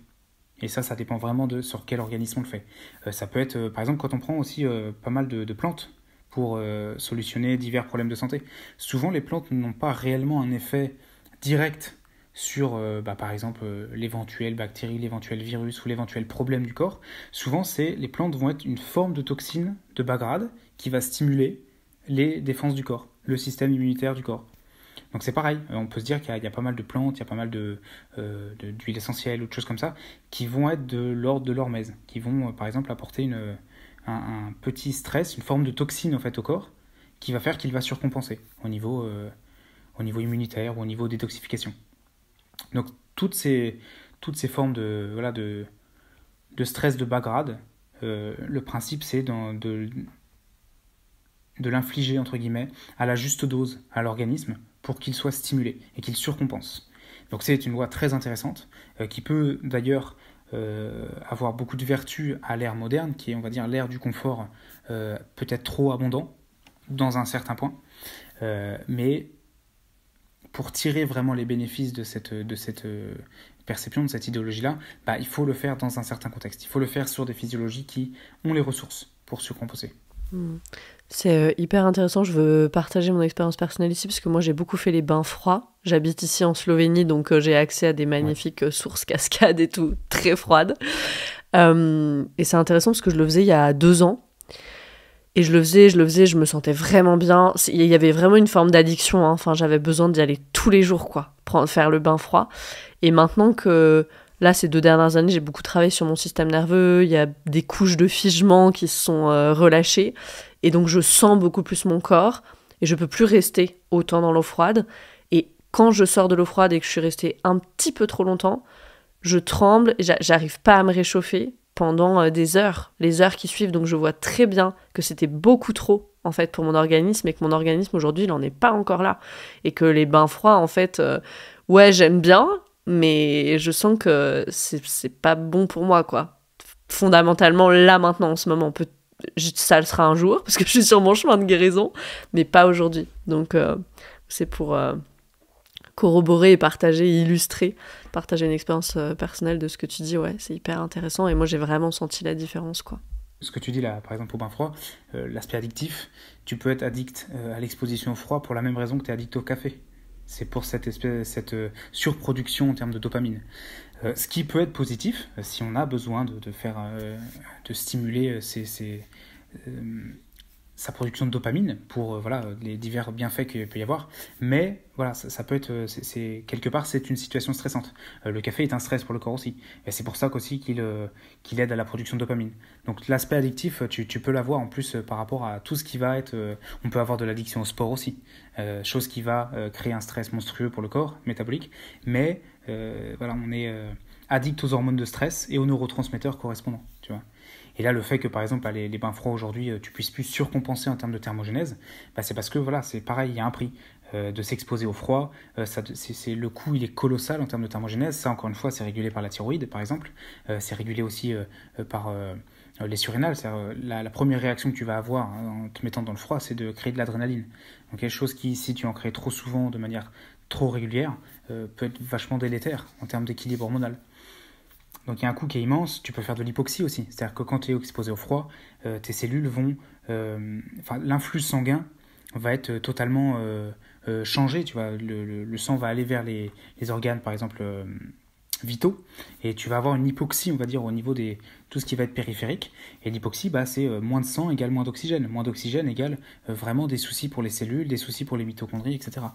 Et ça dépend vraiment de sur quel organisme on le fait. Ça peut être, par exemple, quand on prend aussi pas mal de plantes pour solutionner divers problèmes de santé. Souvent, les plantes n'ont pas réellement un effet direct sur, par exemple, l'éventuelle bactérie, l'éventuel virus ou l'éventuel problème du corps. Souvent, les plantes vont être une forme de toxine de bas grade qui va stimuler les défenses du corps, le système immunitaire du corps. Donc c'est pareil, on peut se dire qu'il y a pas mal de plantes, il y a pas mal d'huiles essentielles ou de choses comme ça qui vont être de l'ordre de l'hormèse, qui vont par exemple apporter un petit stress, une forme de toxine en fait au corps qui va faire qu'il va surcompenser au niveau immunitaire ou au niveau détoxification. Donc toutes ces formes de stress de bas grade, le principe c'est de l'infliger entre guillemets à la juste dose à l'organisme pour qu'il soit stimulé et qu'il surcompense. Donc c'est une loi très intéressante qui peut d'ailleurs avoir beaucoup de vertus à l'ère moderne, qui est, on va dire, l'ère du confort peut-être trop abondant dans un certain point, mais pour tirer vraiment les bénéfices de cette perception, de cette idéologie-là, il faut le faire dans un certain contexte. Il faut le faire sur des physiologies qui ont les ressources pour surcompenser. C'est hyper intéressant, je veux partager mon expérience personnelle ici parce que moi j'ai beaucoup fait les bains froids. J'habite ici en Slovénie donc j'ai accès à des magnifiques sources cascades et tout, très froides. Et c'est intéressant parce que je le faisais il y a 2 ans. Et je le faisais, je me sentais vraiment bien. Il y avait vraiment une forme d'addiction, hein. Enfin, j'avais besoin d'y aller tous les jours, quoi, faire le bain froid. Et maintenant que, là, ces 2 dernières années, j'ai beaucoup travaillé sur mon système nerveux, il y a des couches de figement qui se sont relâchées, et donc je sens beaucoup plus mon corps, et je peux plus rester autant dans l'eau froide. Et quand je sors de l'eau froide et que je suis restée un petit peu trop longtemps, je tremble, et j'arrive pas à me réchauffer pendant des heures, les heures qui suivent. Donc je vois très bien que c'était beaucoup trop en fait pour mon organisme et que mon organisme aujourd'hui il en est pas encore là et que les bains froids en fait ouais j'aime bien mais je sens que c'est pas bon pour moi quoi. Fondamentalement là maintenant en ce moment ça le sera un jour parce que je suis sur mon chemin de guérison mais pas aujourd'hui. Donc c'est pour corroborer et partager, illustrer, partager une expérience personnelle de ce que tu dis, ouais, c'est hyper intéressant et moi j'ai vraiment senti la différence, quoi. Ce que tu dis là, par exemple au bain froid, l'aspect addictif, tu peux être addict à l'exposition au froid pour la même raison que tu es addict au café. C'est pour cette surproduction en termes de dopamine. Ce qui peut être positif si on a besoin de stimuler sa production de dopamine pour les divers bienfaits qu'il peut y avoir. Mais voilà, ça peut être, quelque part, c'est une situation stressante. Le café est un stress pour le corps aussi. Et c'est pour ça qu'aussi qu'il aide à la production de dopamine. Donc l'aspect addictif, tu peux l'avoir en plus par rapport à tout ce qui va être... on peut avoir de l'addiction au sport aussi. Chose qui va créer un stress monstrueux pour le corps, métabolique. Mais on est addict aux hormones de stress et aux neurotransmetteurs correspondants, tu vois. Et là, le fait que, par exemple, les bains froids aujourd'hui, tu puisses plus surcompenser en termes de thermogénèse, c'est parce que, c'est pareil, il y a un prix de s'exposer au froid. Le coût, il est colossal en termes de thermogénèse. Ça, encore une fois, c'est régulé par la thyroïde, par exemple. C'est régulé aussi par les surrénales. La première réaction que tu vas avoir en te mettant dans le froid, c'est de créer de l'adrénaline. Donc, quelque chose qui, si tu en crées trop souvent, de manière trop régulière, peut être vachement délétère en termes d'équilibre hormonal. Donc il y a un coût qui est immense, tu peux faire de l'hypoxie aussi. C'est-à-dire que quand tu es exposé au froid, tes cellules vont... l'influx sanguin va être totalement changé. Tu vois, le sang va aller vers les organes, par exemple, vitaux. Et tu vas avoir une hypoxie, on va dire, au niveau de tout ce qui va être périphérique. Et l'hypoxie, c'est moins de sang égale moins d'oxygène. Moins d'oxygène égale vraiment des soucis pour les cellules, des soucis pour les mitochondries, etc.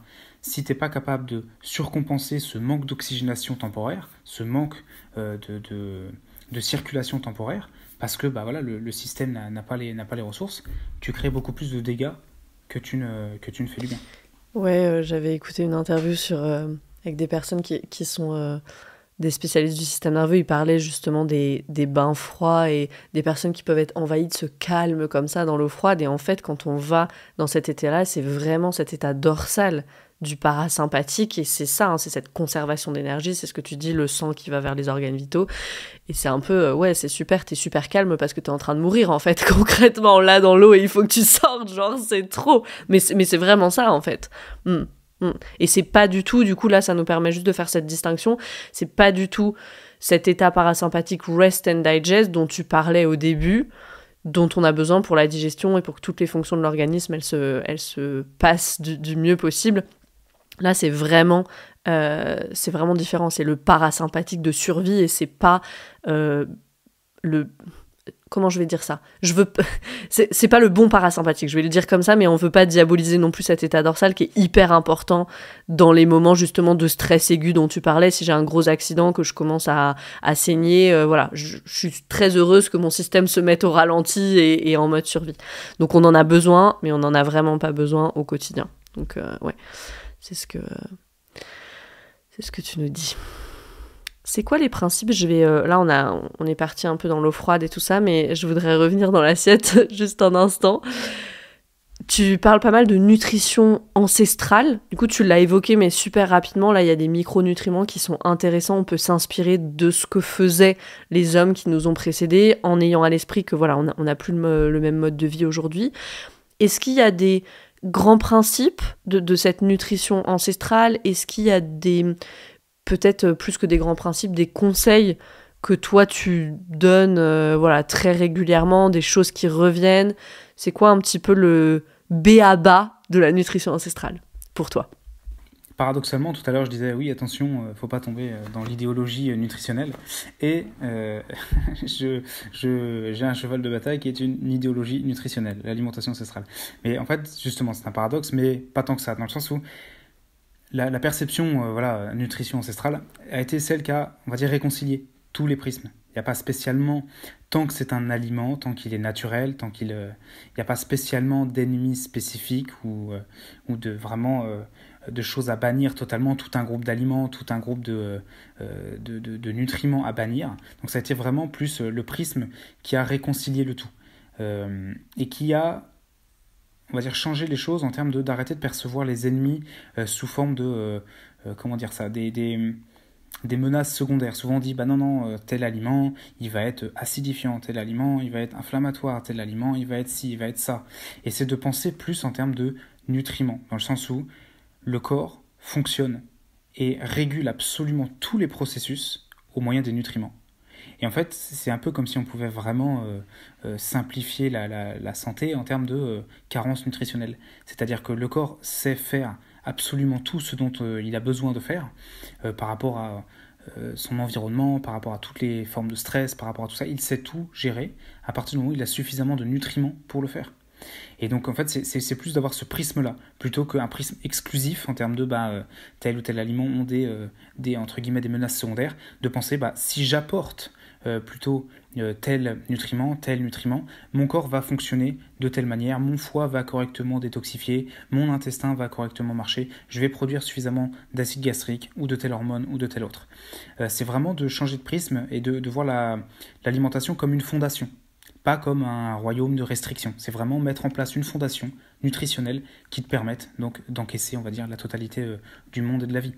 Si tu n'es pas capable de surcompenser ce manque d'oxygénation temporaire, ce manque de circulation temporaire, parce que le système n'a pas les ressources, tu crées beaucoup plus de dégâts que tu ne fais du bien. Ouais, j'avais écouté une interview avec des personnes qui sont des spécialistes du système nerveux. Ils parlaient justement des bains froids et des personnes qui peuvent être envahies de ce calme comme ça dans l'eau froide. Et en fait, quand on va dans cet état-là, c'est vraiment cet état dorsal du parasympathique, et c'est ça, c'est cette conservation d'énergie, c'est ce que tu dis, le sang qui va vers les organes vitaux, et c'est un peu, c'est super, t'es super calme parce que t'es en train de mourir, en fait, concrètement, là, dans l'eau, et il faut que tu sortes, genre, c'est trop, mais c'est vraiment ça, en fait. Et c'est pas du tout, du coup, là, ça nous permet juste de faire cette distinction, c'est pas du tout cet état parasympathique rest and digest dont tu parlais au début, dont on a besoin pour la digestion et pour que toutes les fonctions de l'organisme, elles se passent du mieux possible. Là, c'est vraiment différent. C'est le parasympathique de survie et c'est pas comment je vais dire ça ? C'est pas le bon parasympathique, je vais le dire comme ça, mais on veut pas diaboliser non plus cet état dorsal qui est hyper important dans les moments justement de stress aigu dont tu parlais. Si j'ai un gros accident, que je commence à saigner, je suis très heureuse que mon système se mette au ralenti et en mode survie. Donc on en a besoin, mais on n'en a vraiment pas besoin au quotidien. Donc c'est ce que tu nous dis. C'est quoi les principes ? Là, on est parti un peu dans l'eau froide et tout ça, mais je voudrais revenir dans l'assiette juste un instant. Tu parles pas mal de nutrition ancestrale. Du coup, tu l'as évoqué, mais super rapidement. Là, il y a des micronutriments qui sont intéressants. On peut s'inspirer de ce que faisaient les hommes qui nous ont précédés, en ayant à l'esprit que on n'a plus le même mode de vie aujourd'hui. Est-ce qu'il y a des grands principes de cette nutrition ancestrale? Est-ce qu'il y a peut-être plus que des grands principes, des conseils que toi tu donnes très régulièrement, des choses qui reviennent? C'est quoi un petit peu le b.a.-ba de la nutrition ancestrale pour toi? Paradoxalement, tout à l'heure, je disais, oui, attention, faut pas tomber dans l'idéologie nutritionnelle. Et j'ai un cheval de bataille qui est une idéologie nutritionnelle, l'alimentation ancestrale. Mais en fait, justement, c'est un paradoxe, mais pas tant que ça, dans le sens où la perception nutrition ancestrale a été celle qui a, on va dire, réconcilié tous les prismes. Il n'y a pas spécialement, tant que c'est un aliment, tant qu'il est naturel, tant qu'il n'y a pas spécialement d'ennemis spécifiques ou de vraiment de choses à bannir totalement, tout un groupe d'aliments, tout un groupe de nutriments à bannir. Donc ça a été vraiment plus le prisme qui a réconcilié le tout et qui a, on va dire, changé les choses en termes d'arrêter de percevoir les ennemis sous forme de des menaces secondaires. Souvent on dit, non, tel aliment, il va être acidifiant, tel aliment, il va être inflammatoire, tel aliment, il va être ci, il va être ça. Et c'est de penser plus en termes de nutriments, dans le sens où le corps fonctionne et régule absolument tous les processus au moyen des nutriments. Et en fait, c'est un peu comme si on pouvait vraiment simplifier la santé en termes de carence nutritionnelle. C'est-à-dire que le corps sait faire absolument tout ce dont il a besoin de faire par rapport à son environnement, par rapport à toutes les formes de stress, par rapport à tout ça. Il sait tout gérer à partir du moment où il a suffisamment de nutriments pour le faire. Et donc en fait c'est plus d'avoir ce prisme-là, plutôt qu'un prisme exclusif en termes de tel ou tel aliment ont entre guillemets des menaces secondaires, de penser si j'apporte plutôt tel nutriment, mon corps va fonctionner de telle manière, mon foie va correctement détoxifier, mon intestin va correctement marcher, je vais produire suffisamment d'acide gastrique ou de telle hormone ou de telle autre. C'est vraiment de changer de prisme et de voir l'alimentation comme une fondation, pas comme un royaume de restrictions. C'est vraiment mettre en place une fondation nutritionnelle qui te permette donc d'encaisser, on va dire, la totalité du monde et de la vie.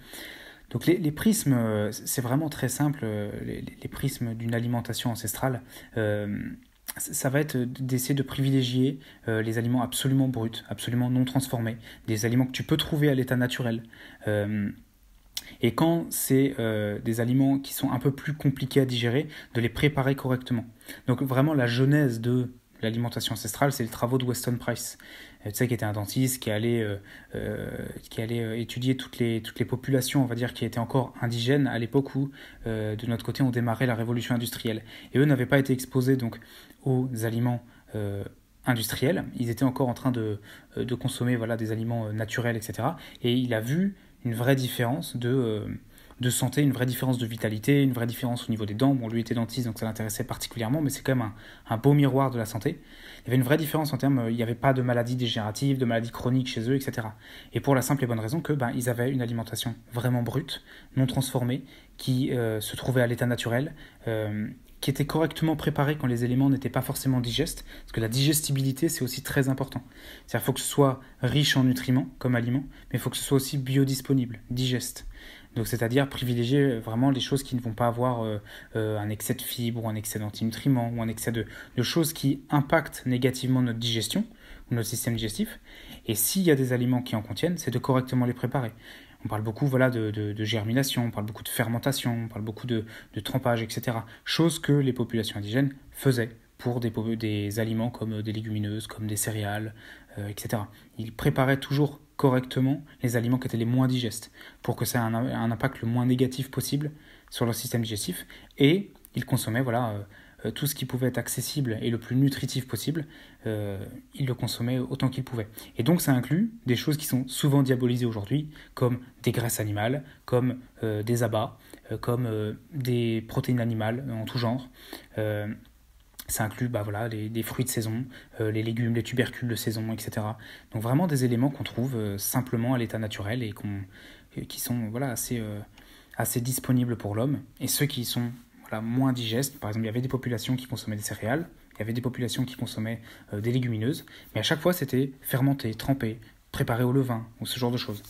Donc les prismes, c'est vraiment très simple, les prismes d'une alimentation ancestrale, ça va être d'essayer de privilégier les aliments absolument bruts, absolument non transformés, des aliments que tu peux trouver à l'état naturel. Et quand c'est des aliments qui sont un peu plus compliqués à digérer, de les préparer correctement. Donc vraiment la genèse de l'alimentation ancestrale, c'est les travaux de Weston Price, tu sais, qui était un dentiste qui allait étudier toutes les populations, on va dire, qui étaient encore indigènes à l'époque où de notre côté on démarrait la révolution industrielle. Et eux n'avaient pas été exposés donc aux aliments industriels, ils étaient encore en train de consommer des aliments naturels, etc. Et il a vu une vraie différence de santé, une vraie différence de vitalité, une vraie différence au niveau des dents. Bon, lui était dentiste, donc ça l'intéressait particulièrement, mais c'est quand même un beau miroir de la santé. Il y avait une vraie différence en termes, il n'y avait pas de maladies dégénératives, de maladies chroniques chez eux, etc. Et pour la simple et bonne raison que ils avaient une alimentation vraiment brute, non transformée, qui se trouvait à l'état naturel, qui était correctement préparée quand les éléments n'étaient pas forcément digestes, parce que la digestibilité, c'est aussi très important. C'est-à-dire qu'il faut que ce soit riche en nutriments comme aliment, mais il faut que ce soit aussi biodisponible, digeste. Donc c'est-à-dire privilégier vraiment les choses qui ne vont pas avoir un excès de fibres ou un excès d'antinutriments ou un excès de choses qui impactent négativement notre digestion ou notre système digestif. Et s'il y a des aliments qui en contiennent, c'est de correctement les préparer. On parle beaucoup de germination, on parle beaucoup de fermentation, on parle beaucoup de trempage, etc. Chose que les populations indigènes faisaient pour des aliments comme des légumineuses, comme des céréales, etc. Ils préparaient toujours correctement les aliments qui étaient les moins digestes pour que ça ait un impact le moins négatif possible sur leur système digestif, et ils consommaient tout ce qui pouvait être accessible et le plus nutritif possible, ils le consommaient autant qu'ils pouvaient. Et donc ça inclut des choses qui sont souvent diabolisées aujourd'hui, comme des graisses animales, comme des abats, comme des protéines animales en tout genre. Ça inclut les fruits de saison, les légumes, les tubercules de saison, etc. Donc vraiment des éléments qu'on trouve simplement à l'état naturel et qui sont assez disponibles pour l'homme. Et ceux qui sont moins digestes, par exemple, il y avait des populations qui consommaient des céréales, il y avait des populations qui consommaient des légumineuses, mais à chaque fois c'était fermenté, trempé, préparé au levain, ou ce genre de choses.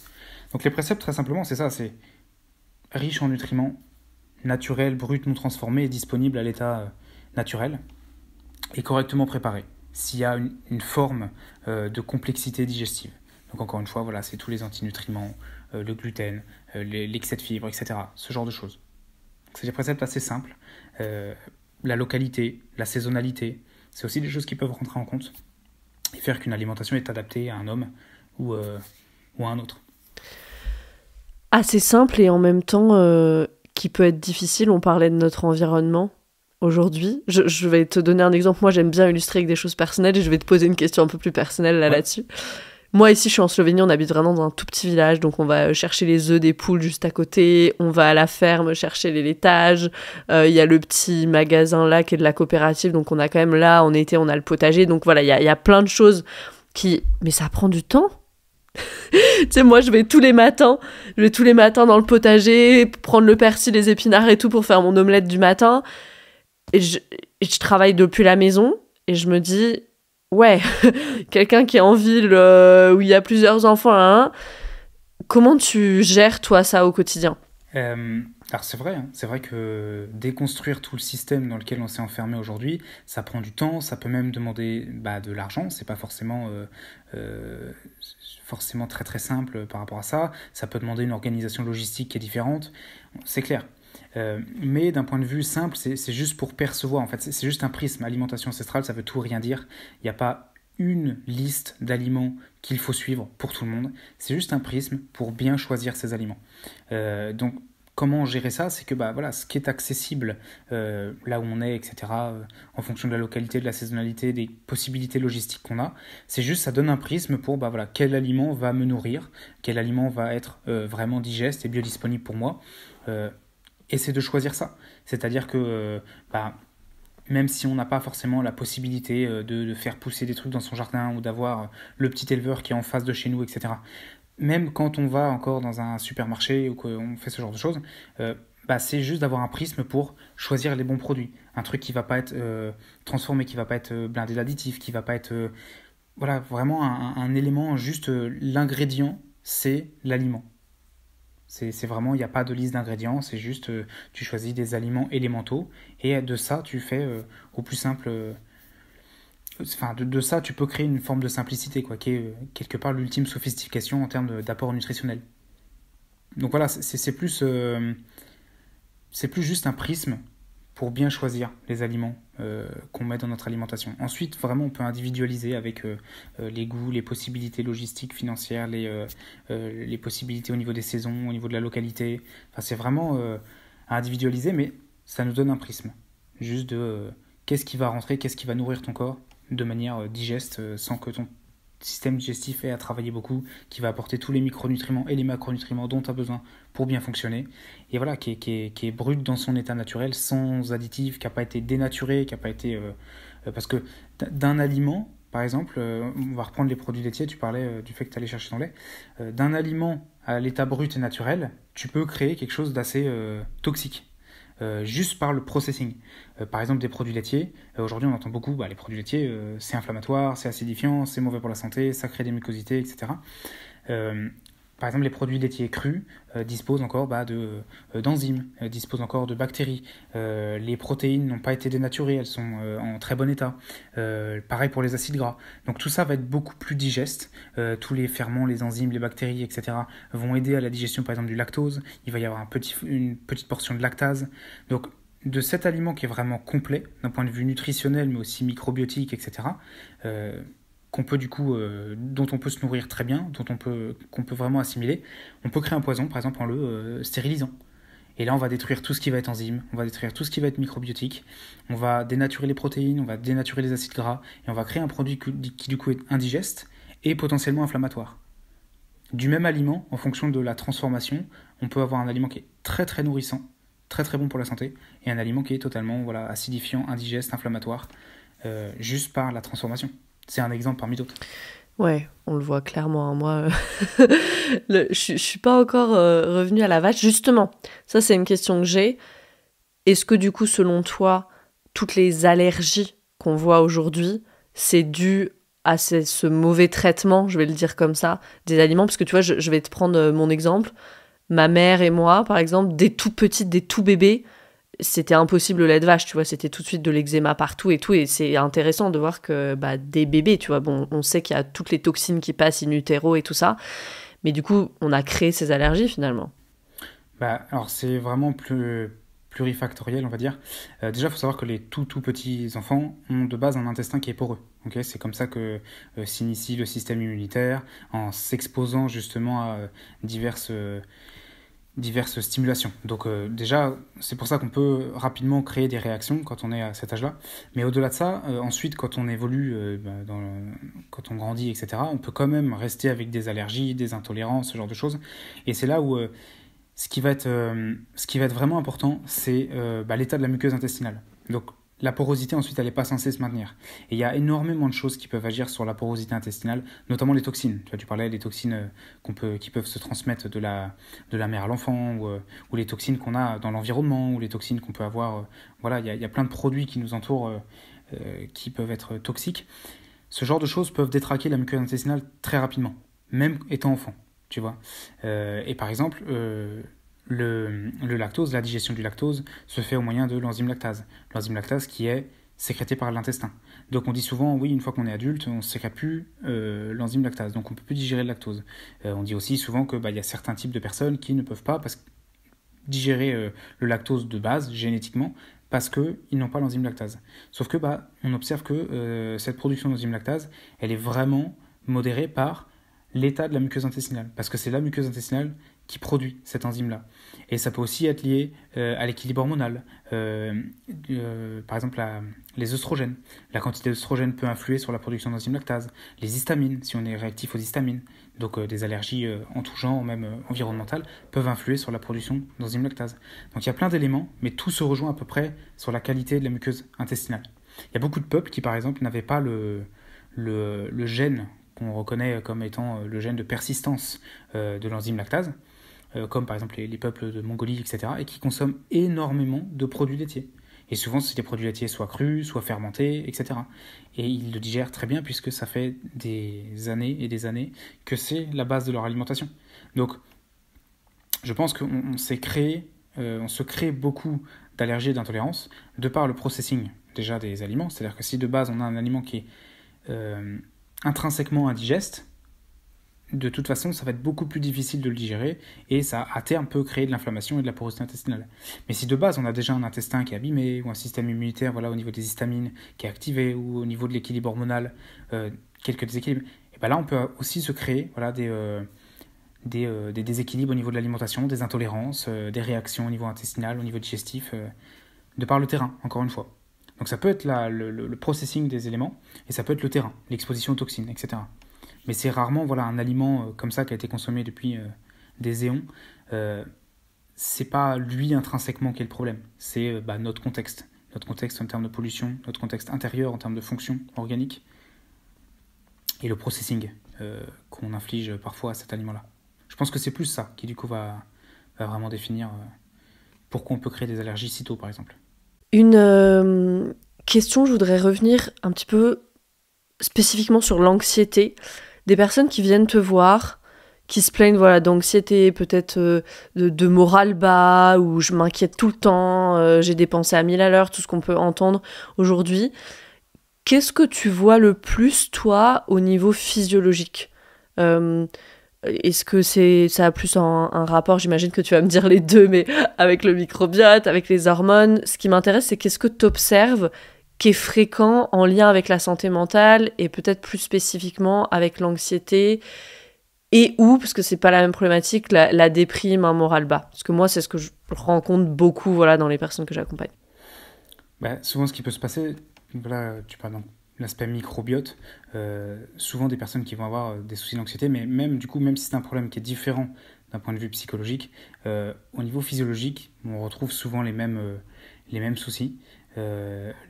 Donc les préceptes, très simplement, c'est ça, c'est riche en nutriments, naturels, bruts, non transformés, et disponibles à l'état naturel, et correctement préparé, s'il y a une forme de complexité digestive. Donc encore une fois, c'est tous les antinutriments, le gluten, l'excès de fibres, etc. Ce genre de choses. Donc, c'est des préceptes assez simples. La localité, la saisonnalité, c'est aussi des choses qui peuvent rentrer en compte et faire qu'une alimentation est adaptée à un homme ou à un autre. Assez simple et en même temps qui peut être difficile. On parlait de notre environnement. Aujourd'hui, je vais te donner un exemple. Moi, j'aime bien illustrer avec des choses personnelles et je vais te poser une question un peu plus personnelle là-dessus. Moi, ici, je suis en Slovénie, on habite vraiment dans un tout petit village, donc on va chercher les œufs des poules juste à côté, on va à la ferme chercher les laitages, il y a le petit magasin là qui est de la coopérative, donc on a quand même là, en été, on a le potager, donc voilà, il y a plein de choses mais ça prend du temps. Tu sais, moi, je vais tous les matins dans le potager, prendre le persil, les épinards et tout pour faire mon omelette du matin. Et je travaille depuis la maison et je me dis, ouais, quelqu'un qui est en ville où il y a plusieurs enfants, comment tu gères toi ça au quotidien ? Alors c'est vrai que déconstruire tout le système dans lequel on s'est enfermé aujourd'hui, ça prend du temps, ça peut même demander de l'argent, c'est pas forcément très très simple par rapport à ça, ça peut demander une organisation logistique qui est différente, c'est clair. Mais d'un point de vue simple, c'est juste pour percevoir, en fait, c'est juste un prisme. Alimentation ancestrale, ça veut tout rien dire. Il n'y a pas une liste d'aliments qu'il faut suivre pour tout le monde. C'est juste un prisme pour bien choisir ces aliments. Donc, comment gérer ça? C'est que voilà, ce qui est accessible là où on est, etc., en fonction de la localité, de la saisonnalité, des possibilités logistiques qu'on a, c'est juste, ça donne un prisme pour voilà, quel aliment va me nourrir, quel aliment va être vraiment digeste et biodisponible pour moi. Et c'est de choisir ça. C'est-à-dire que même si on n'a pas forcément la possibilité de faire pousser des trucs dans son jardin ou d'avoir le petit éleveur qui est en face de chez nous, etc. Même quand on va encore dans un supermarché ou qu'on fait ce genre de choses, c'est juste d'avoir un prisme pour choisir les bons produits. Un truc qui ne va pas être transformé, qui ne va pas être blindé d'additifs, qui ne va pas être... voilà, vraiment un élément, juste l'ingrédient, c'est l'aliment. C'est vraiment, il n'y a pas de liste d'ingrédients, c'est juste, tu choisis des aliments élémentaux, et de ça, tu fais au plus simple... de ça, tu peux créer une forme de simplicité, quoi, qui est quelque part l'ultime sophistication en termes d'apport nutritionnel. Donc voilà, c'est plus juste un prisme pour bien choisir les aliments qu'on met dans notre alimentation. Ensuite, vraiment, on peut individualiser avec les goûts, les possibilités logistiques, financières, les possibilités au niveau des saisons, au niveau de la localité. Enfin, c'est vraiment à individualiser, mais ça nous donne un prisme. Juste de qu'est-ce qui va rentrer, qu'est-ce qui va nourrir ton corps de manière digeste, sans que ton système digestif ait à travailler beaucoup, qui va apporter tous les micronutriments et les macronutriments dont tu as besoin pour bien fonctionner, et voilà, qui est brut dans son état naturel, sans additifs, qui n'a pas été dénaturé, qui n'a pas été... parce que d'un aliment, par exemple, on va reprendre les produits laitiers, tu parlais du fait que tu allais chercher ton lait, d'un aliment à l'état brut et naturel, tu peux créer quelque chose d'assez toxique. Juste par le processing. Par exemple, des produits laitiers. Aujourd'hui, on entend beaucoup, les produits laitiers, c'est inflammatoire, c'est acidifiant, c'est mauvais pour la santé, ça crée des mucosités, etc. Par exemple, les produits laitiers crus disposent encore d'enzymes, disposent encore de bactéries. Les protéines n'ont pas été dénaturées, elles sont en très bon état. Pareil pour les acides gras. Donc tout ça va être beaucoup plus digeste. Tous les ferments, les enzymes, les bactéries, etc. vont aider à la digestion, par exemple, du lactose. Il va y avoir une petite portion de lactase. Donc de cet aliment qui est vraiment complet, d'un point de vue nutritionnel, mais aussi microbiotique, etc., qu'on peut dont on peut se nourrir très bien, qu'on peut vraiment assimiler, on peut créer un poison, par exemple, en le stérilisant. Et là, on va détruire tout ce qui va être enzyme, on va détruire tout ce qui va être microbiotique, on va dénaturer les protéines, on va dénaturer les acides gras, et on va créer un produit qui du coup est indigeste et potentiellement inflammatoire. Du même aliment, en fonction de la transformation, on peut avoir un aliment qui est très très nourrissant, très très bon pour la santé, et un aliment qui est totalement acidifiant, indigeste, inflammatoire, juste par la transformation. C'est un exemple parmi d'autres. Ouais, on le voit clairement. Moi, je suis pas encore revenue à la vache. Justement, ça c'est une question que j'ai. Est-ce que du coup, selon toi, toutes les allergies qu'on voit aujourd'hui, c'est dû à ce mauvais traitement, je vais le dire comme ça, des aliments? Parce que tu vois, je vais te prendre mon exemple. Ma mère et moi, par exemple, des tout petites, des tout bébés, c'était impossible le lait de vache, tu vois, c'était tout de suite de l'eczéma partout et tout, et c'est intéressant de voir que des bébés, tu vois, bon, on sait qu'il y a toutes les toxines qui passent in utero et tout ça, mais du coup, on a créé ces allergies finalement. Alors c'est vraiment plurifactoriel, on va dire. Déjà, il faut savoir que les tout petits enfants ont de base un intestin qui est poreux. Okay, c'est comme ça que s'initie le système immunitaire, en s'exposant justement à diverses stimulations. Donc déjà, c'est pour ça qu'on peut rapidement créer des réactions quand on est à cet âge-là. Mais au-delà de ça, ensuite, quand on évolue, quand on grandit, etc., on peut quand même rester avec des allergies, des intolérances, ce genre de choses. Et c'est là où ce qui va être vraiment important, c'est l'état de la muqueuse intestinale. Donc la porosité, ensuite, elle n'est pas censée se maintenir. Et il y a énormément de choses qui peuvent agir sur la porosité intestinale, notamment les toxines. Tu parlais des toxines qui peuvent se transmettre de la mère à l'enfant, ou les toxines qu'on a dans l'environnement, ou les toxines qu'on peut avoir. Il y a plein de produits qui nous entourent qui peuvent être toxiques. Ce genre de choses peuvent détraquer la muqueuse intestinale très rapidement, même étant enfant, tu vois. Et par exemple... Le lactose, la digestion du lactose se fait au moyen de l'enzyme lactase. L'enzyme lactase qui est sécrétée par l'intestin. Donc on dit souvent, oui, une fois qu'on est adulte, on ne sécrète plus l'enzyme lactase, donc on ne peut plus digérer le lactose. On dit aussi souvent qu'il y a certains types de personnes qui ne peuvent pas digérer le lactose de base, génétiquement, parce qu'ils n'ont pas l'enzyme lactase. Sauf que on observe que cette production d'enzyme lactase, elle est vraiment modérée par l'état de la muqueuse intestinale, parce que c'est la muqueuse intestinale qui produit cette enzyme-là. Et ça peut aussi être lié à l'équilibre hormonal. Par exemple, les œstrogènes. La quantité d'œstrogènes peut influer sur la production d'enzyme lactase. Les histamines, si on est réactif aux histamines, donc des allergies en tout genre, même environnementales, peuvent influer sur la production d'enzyme lactase. Donc il y a plein d'éléments, mais tout se rejoint à peu près sur la qualité de la muqueuse intestinale. Il y a beaucoup de peuples qui, par exemple, n'avaient pas le gène qu'on reconnaît comme étant le gène de persistance de l'enzyme lactase, comme par exemple les peuples de Mongolie, etc., et qui consomment énormément de produits laitiers. Et souvent, c'est des produits laitiers soit crus, soit fermentés, etc. Et ils le digèrent très bien puisque ça fait des années et des années que c'est la base de leur alimentation. Donc, je pense qu'on se crée beaucoup d'allergies et d'intolérances de par le processing déjà des aliments. C'est-à-dire que si de base on a un aliment qui est intrinsèquement indigeste, de toute façon, ça va être beaucoup plus difficile de le digérer et ça, à terme, peut créer de l'inflammation et de la porosité intestinale. Mais si de base, on a déjà un intestin qui est abîmé ou un système immunitaire au niveau des histamines qui est activé ou au niveau de l'équilibre hormonal, quelques déséquilibres, et là, on peut aussi se créer des déséquilibres au niveau de l'alimentation, des intolérances, des réactions au niveau intestinal, au niveau digestif, de par le terrain, encore une fois. Donc ça peut être le processing des éléments et ça peut être le terrain, l'exposition aux toxines, etc. Mais c'est rarement un aliment comme ça qui a été consommé depuis des éons. C'est pas lui intrinsèquement qui est le problème, c'est notre contexte en termes de pollution, notre contexte intérieur en termes de fonction organique et le processing qu'on inflige parfois à cet aliment-là. Je pense que c'est plus ça qui du coup va vraiment définir pourquoi on peut créer des allergies si tôt, par exemple. Une question, je voudrais revenir un petit peu spécifiquement sur l'anxiété. Des personnes qui viennent te voir, qui se plaignent d'anxiété, peut-être de morale bas, ou je m'inquiète tout le temps, j'ai des pensées à 1000 à l'heure, tout ce qu'on peut entendre aujourd'hui. Qu'est-ce que tu vois le plus, toi, au niveau physiologique ? Est-ce que ça a plus un rapport, j'imagine que tu vas me dire les deux, mais avec le microbiote, avec les hormones. Ce qui m'intéresse, c'est qu'est-ce que tu observes qui est fréquent en lien avec la santé mentale et peut-être plus spécifiquement avec l'anxiété parce que c'est pas la même problématique, la déprime, un moral bas. Parce que moi, c'est ce que je rencontre beaucoup dans les personnes que j'accompagne. Souvent, ce qui peut se passer, tu parles de l'aspect microbiote, souvent des personnes qui vont avoir des soucis d'anxiété, mais même si c'est un problème qui est différent d'un point de vue psychologique, au niveau physiologique, on retrouve souvent les mêmes soucis.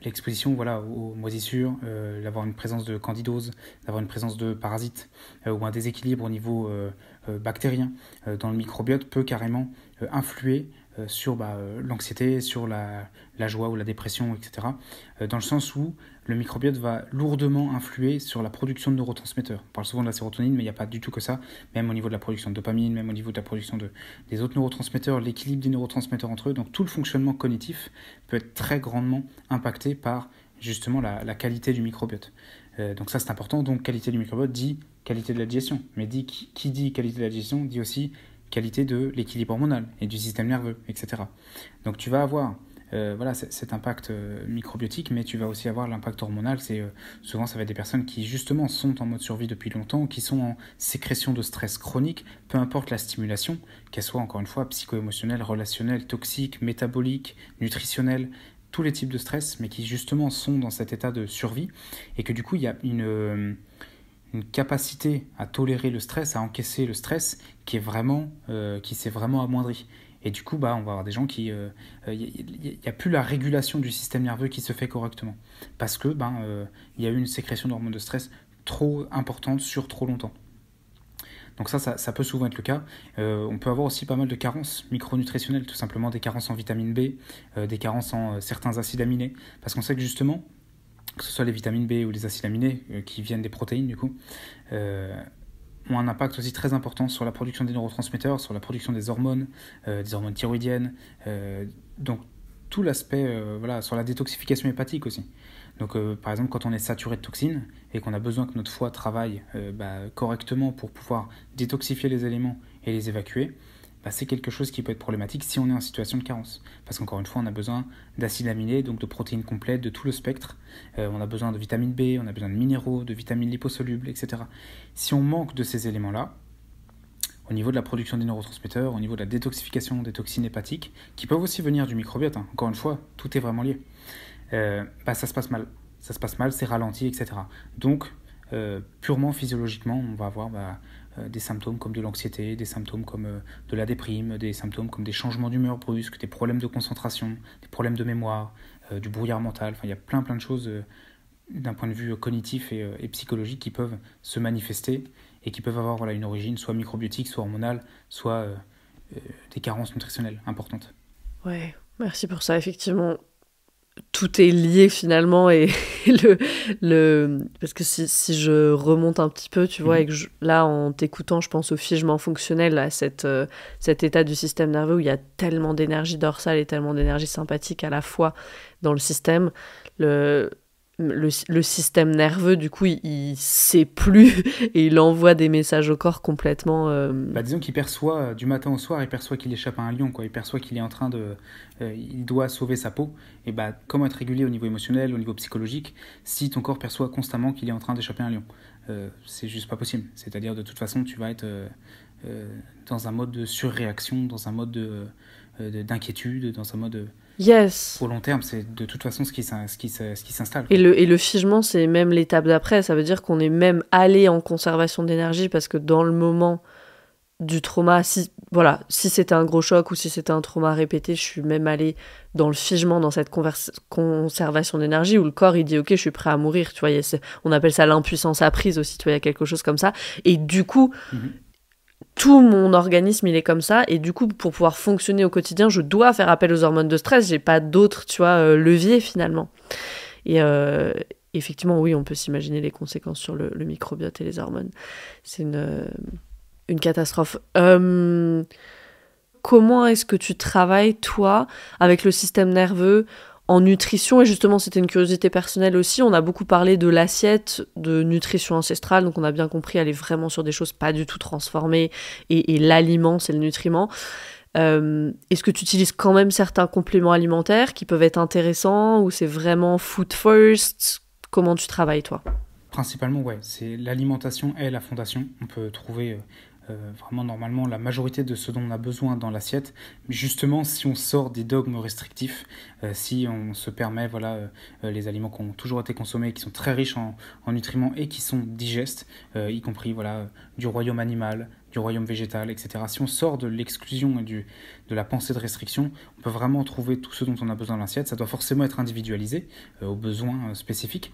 L'exposition aux moisissures, d'avoir une présence de candidose, d'avoir une présence de parasites ou un déséquilibre au niveau bactérien dans le microbiote peut carrément influer sur l'anxiété, sur la joie ou la dépression, etc. Dans le sens où le microbiote va lourdement influer sur la production de neurotransmetteurs. On parle souvent de la sérotonine, mais il n'y a pas du tout que ça. Même au niveau de la production de dopamine, même au niveau de la production des autres neurotransmetteurs, l'équilibre des neurotransmetteurs entre eux. Donc tout le fonctionnement cognitif peut être très grandement impacté par justement la qualité du microbiote. Donc ça c'est important. Donc qualité du microbiote dit qualité de la digestion. Mais qui dit qualité de la digestion dit aussi qualité de l'équilibre hormonal et du système nerveux, etc. Donc tu vas avoir cet impact microbiotique, mais tu vas aussi avoir l'impact hormonal. Souvent ça va être des personnes qui justement sont en mode survie depuis longtemps, qui sont en sécrétion de stress chronique, peu importe la stimulation, qu'elle soit encore une fois psycho-émotionnelle, relationnelle, toxique, métabolique, nutritionnelle, tous les types de stress, mais qui justement sont dans cet état de survie, et que du coup il y a une capacité à tolérer le stress, à encaisser le stress qui s'est vraiment amoindrie. Et du coup, on va avoir des gens qui... Il n'y a plus la régulation du système nerveux qui se fait correctement. Parce que il y a eu une sécrétion d'hormones de stress trop importante sur trop longtemps. Donc ça peut souvent être le cas. On peut avoir aussi pas mal de carences micronutritionnelles, tout simplement des carences en vitamine B, des carences en certains acides aminés. Parce qu'on sait que justement, que ce soit les vitamines B ou les acides aminés qui viennent des protéines du coup, ont un impact aussi très important sur la production des neurotransmetteurs, sur la production des hormones thyroïdiennes, donc tout l'aspect, sur la détoxification hépatique aussi. Donc par exemple, quand on est saturé de toxines et qu'on a besoin que notre foie travaille correctement pour pouvoir détoxifier les éléments et les évacuer, c'est quelque chose qui peut être problématique si on est en situation de carence. Parce qu'encore une fois, on a besoin d'acides aminés, donc de protéines complètes, de tout le spectre. On a besoin de vitamine B, on a besoin de minéraux, de vitamines liposolubles, etc. Si on manque de ces éléments-là, au niveau de la production des neurotransmetteurs, au niveau de la détoxification des toxines hépatiques, qui peuvent aussi venir du microbiote, encore une fois, tout est vraiment lié, ça se passe mal. Ça se passe mal, c'est ralenti, etc. Donc, purement physiologiquement, on va avoir des symptômes comme de l'anxiété, des symptômes comme de la déprime, des symptômes comme des changements d'humeur brusques, des problèmes de concentration, des problèmes de mémoire, du brouillard mental. Enfin, il y a plein de choses d'un point de vue cognitif et psychologique qui peuvent se manifester et qui peuvent avoir une origine soit microbiotique, soit hormonale, soit des carences nutritionnelles importantes. Ouais, merci pour ça. Effectivement, tout est lié finalement et parce que si je remonte un petit peu, tu vois, et que là en t'écoutant, je pense au figement fonctionnel, à cet état du système nerveux où il y a tellement d'énergie dorsale et tellement d'énergie sympathique à la fois dans le système. Le système nerveux, du coup, il sait plus et il envoie des messages au corps complètement... disons qu'il perçoit, du matin au soir, il perçoit qu'il échappe à un lion, quoi. Il perçoit qu'il est en train de... il doit sauver sa peau. Et comment être régulier au niveau émotionnel, au niveau psychologique, si ton corps perçoit constamment qu'il est en train d'échapper à un lion? C'est juste pas possible. C'est-à-dire, de toute façon, tu vas être dans un mode de surréaction, dans un mode d'inquiétude, dans un mode... Yes. Au long terme, c'est de toute façon ce qui s'installe. Et le figement, c'est même l'étape d'après. Ça veut dire qu'on est même allé en conservation d'énergie parce que dans le moment du trauma, si c'était un gros choc ou si c'était un trauma répété, je suis même allée dans le figement, dans cette conservation d'énergie où le corps, il dit « Ok, je suis prêt à mourir. » Tu vois, on appelle ça l'impuissance apprise aussi. Tu vois, il y a quelque chose comme ça. Et du coup... Tout mon organisme, il est comme ça. Et du coup, pour pouvoir fonctionner au quotidien, je dois faire appel aux hormones de stress. J'ai pas d'autres, leviers, finalement. Et effectivement, oui, on peut s'imaginer les conséquences sur le microbiote et les hormones. C'est une catastrophe. Comment est-ce que tu travailles, toi, avec le système nerveux en nutrition? Et justement, c'était une curiosité personnelle aussi. On a beaucoup parlé de l'assiette de nutrition ancestrale, donc on a bien compris, elle est vraiment sur des choses pas du tout transformées, et l'aliment, c'est le nutriment. Est-ce que tu utilises quand même certains compléments alimentaires qui peuvent être intéressants, ou c'est vraiment food first? Comment tu travailles, toi? Principalement, ouais. C'est l'alimentation est la fondation. On peut trouver... vraiment normalement la majorité de ce dont on a besoin dans l'assiette, mais justement si on sort des dogmes restrictifs, si on se permet les aliments qui ont toujours été consommés, qui sont très riches en nutriments et qui sont digestes, y compris du royaume animal, du royaume végétal, etc. Si on sort de l'exclusion et de la pensée de restriction, on peut vraiment trouver tout ce dont on a besoin dans l'assiette. Ça doit forcément être individualisé aux besoins spécifiques.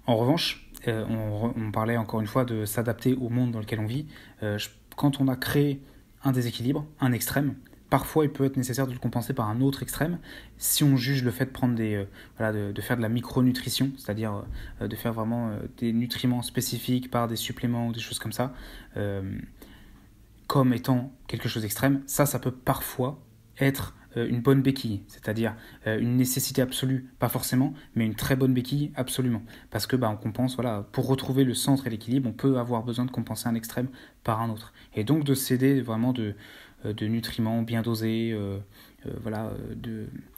En revanche, on parlait encore une fois de s'adapter au monde dans lequel on vit. Quand on a créé un déséquilibre, un extrême, parfois il peut être nécessaire de le compenser par un autre extrême. Si on juge le fait de prendre de faire de la micronutrition, c'est-à-dire de faire vraiment des nutriments spécifiques par des suppléments ou des choses comme ça, comme étant quelque chose d'extrême, ça peut parfois être une bonne béquille, c'est-à-dire une nécessité absolue, pas forcément, mais une très bonne béquille, absolument. Parce que on compense, pour retrouver le centre et l'équilibre, on peut avoir besoin de compenser un extrême par un autre. Et donc de céder vraiment de nutriments bien dosés,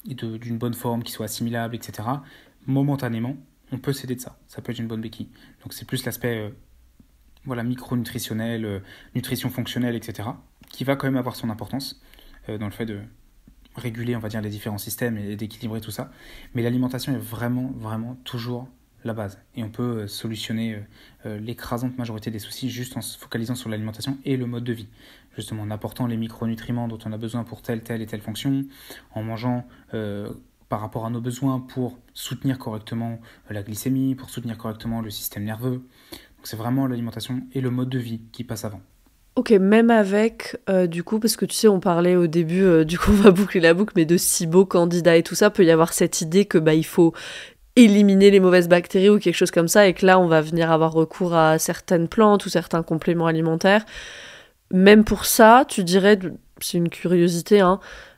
d'une bonne forme, qui soit assimilable, etc. Momentanément, on peut céder de ça. Ça peut être une bonne béquille. Donc c'est plus l'aspect micronutritionnel, nutrition fonctionnelle, etc., qui va quand même avoir son importance dans le fait de réguler, on va dire, les différents systèmes et d'équilibrer tout ça. Mais l'alimentation est vraiment, vraiment toujours la base. Et on peut solutionner l'écrasante majorité des soucis juste en se focalisant sur l'alimentation et le mode de vie. Justement, en apportant les micronutriments dont on a besoin pour telle et telle fonction, en mangeant par rapport à nos besoins pour soutenir correctement la glycémie, pour soutenir correctement le système nerveux. Donc c'est vraiment l'alimentation et le mode de vie qui passent avant. Ok, même avec, du coup, parce que tu sais, on parlait au début, du coup on va boucler la boucle, mais de SIBO, Candida et tout ça, peut y avoir cette idée que il faut éliminer les mauvaises bactéries ou quelque chose comme ça, et que là on va venir avoir recours à certaines plantes ou certains compléments alimentaires. Même pour ça, tu dirais, c'est une curiosité,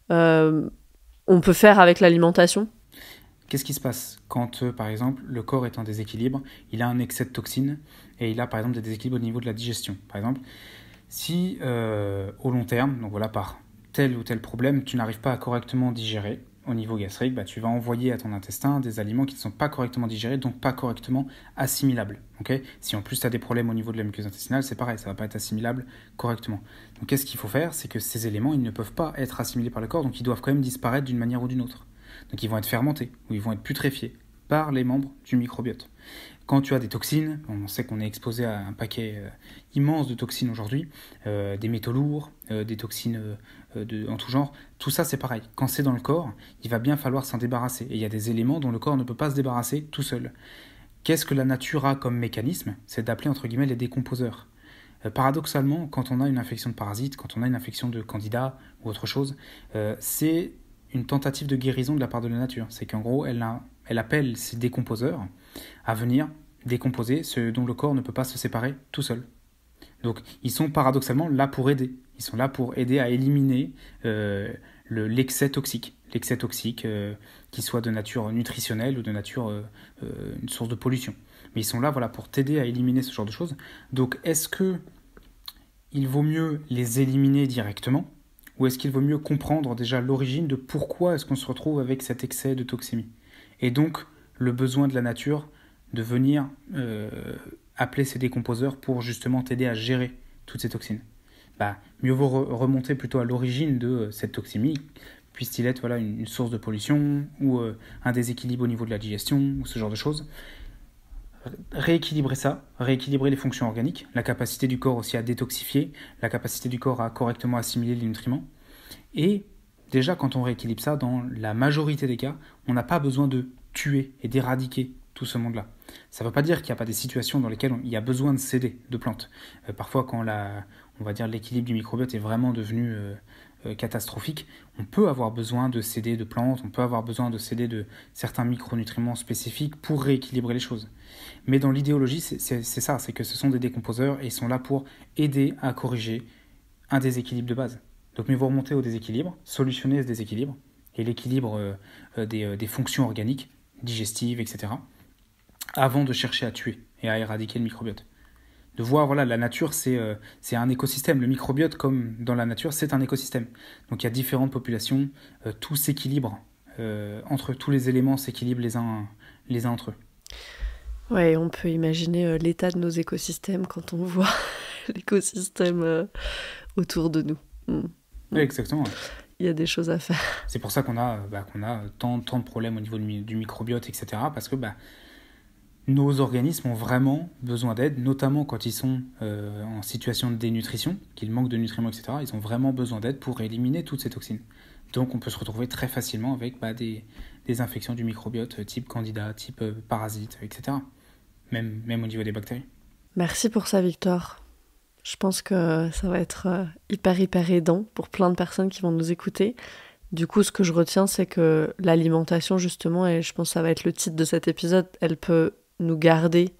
on peut faire avec l'alimentation? Qu'est-ce qui se passe quand, par exemple, le corps est en déséquilibre, il a un excès de toxines, et il a par exemple des déséquilibres au niveau de la digestion. Par exemple, Si au long terme, donc voilà, par tel ou tel problème, tu n'arrives pas à correctement digérer au niveau gastrique, bah, tu vas envoyer à ton intestin des aliments qui ne sont pas correctement digérés, donc pas correctement assimilables. Okay, si en plus tu as des problèmes au niveau de la muqueuse intestinale, c'est pareil, ça ne va pas être assimilable correctement. Donc qu'est-ce qu'il faut faire? C'est que ces éléments, ils ne peuvent pas être assimilés par le corps, donc ils doivent quand même disparaître d'une manière ou d'une autre. Donc ils vont être fermentés, ou ils vont être putréfiés par les membres du microbiote. Quand tu as des toxines, on sait qu'on est exposé à un paquet immense de toxines aujourd'hui, des métaux lourds, des toxines en tout genre, tout ça c'est pareil. Quand c'est dans le corps, il va bien falloir s'en débarrasser. Et il y a des éléments dont le corps ne peut pas se débarrasser tout seul. Qu'est-ce que la nature a comme mécanisme? C'est d'appeler entre guillemets les décomposeurs. Paradoxalement, quand on a une infection de parasites, quand on a une infection de candida ou autre chose, c'est une tentative de guérison de la part de la nature. C'est qu'en gros, elle appelle ces décomposeurs à venir décomposer ce dont le corps ne peut pas se séparer tout seul. Donc ils sont paradoxalement là pour aider. Ils sont là pour aider à éliminer l'excès toxique. L'excès toxique, qui soit de nature nutritionnelle ou de nature une source de pollution. Mais ils sont là voilà, pour t'aider à éliminer ce genre de choses. Donc est-ce qu'il vaut mieux les éliminer directement ou est-ce qu'il vaut mieux comprendre déjà l'origine de pourquoi est-ce qu'on se retrouve avec cet excès de toxémie? Et donc le besoin de la nature de venir appeler ces décomposeurs pour justement t'aider à gérer toutes ces toxines. Mieux vaut remonter plutôt à l'origine de cette toxémie, puisse-t-il être voilà, une source de pollution ou un déséquilibre au niveau de la digestion ou ce genre de choses. Rééquilibrer ça, rééquilibrer les fonctions organiques, la capacité du corps aussi à détoxifier, la capacité du corps à correctement assimiler les nutriments. Et déjà, quand on rééquilibre ça, dans la majorité des cas, on n'a pas besoin de tuer et d'éradiquer tout ce monde-là. Ça ne veut pas dire qu'il n'y a pas des situations dans lesquelles il y a besoin de céder de plantes. Parfois, quand on va dire l'équilibre du microbiote est vraiment devenu catastrophique, on peut avoir besoin de céder de plantes, on peut avoir besoin de céder de certains micronutriments spécifiques pour rééquilibrer les choses. Mais dans l'idéologie, c'est ça, c'est que ce sont des décomposeurs et ils sont là pour aider à corriger un déséquilibre de base. Donc mieux vaut remonter au déséquilibre, solutionner ce déséquilibre et l'équilibre des fonctions organiques, digestives, etc., avant de chercher à tuer et à éradiquer le microbiote. De voir, voilà, la nature, c'est un écosystème. Le microbiote, comme dans la nature, c'est un écosystème. Donc il y a différentes populations, tout s'équilibre, entre tous les éléments s'équilibrent les uns entre eux. Ouais, on peut imaginer l'état de nos écosystèmes quand on voit l'écosystème autour de nous. Oui, exactement. Il y a des choses à faire. C'est pour ça qu'on a tant de problèmes au niveau du microbiote, etc. Parce que nos organismes ont vraiment besoin d'aide, notamment quand ils sont en situation de dénutrition, qu'ils manquent de nutriments, etc. Ils ont vraiment besoin d'aide pour éliminer toutes ces toxines. Donc on peut se retrouver très facilement avec des infections du microbiote type candida, type parasite, etc. Même au niveau des bactéries. Merci pour ça, Victor. Je pense que ça va être hyper aidant pour plein de personnes qui vont nous écouter. Du coup, ce que je retiens, c'est que l'alimentation, justement, et je pense que ça va être le titre de cet épisode, elle peut nous garder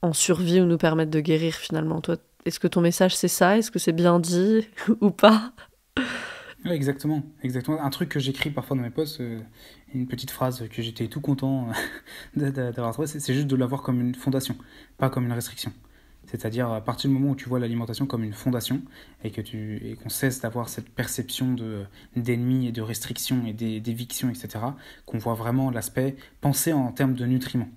en survie ou nous permettre de guérir finalement. Toi, est-ce que ton message c'est ça? Est-ce que c'est bien dit ou pas? Oui, exactement. Un truc que j'écris parfois dans mes posts, une petite phrase que j'étais tout content d'avoir trouvé, c'est juste de l'avoir comme une fondation, pas comme une restriction. C'est-à-dire à partir du moment où tu vois l'alimentation comme une fondation et qu'on cesse d'avoir cette perception d'ennemi et de restriction et d'éviction, etc., qu'on voit vraiment l'aspect penser en termes de nutriments.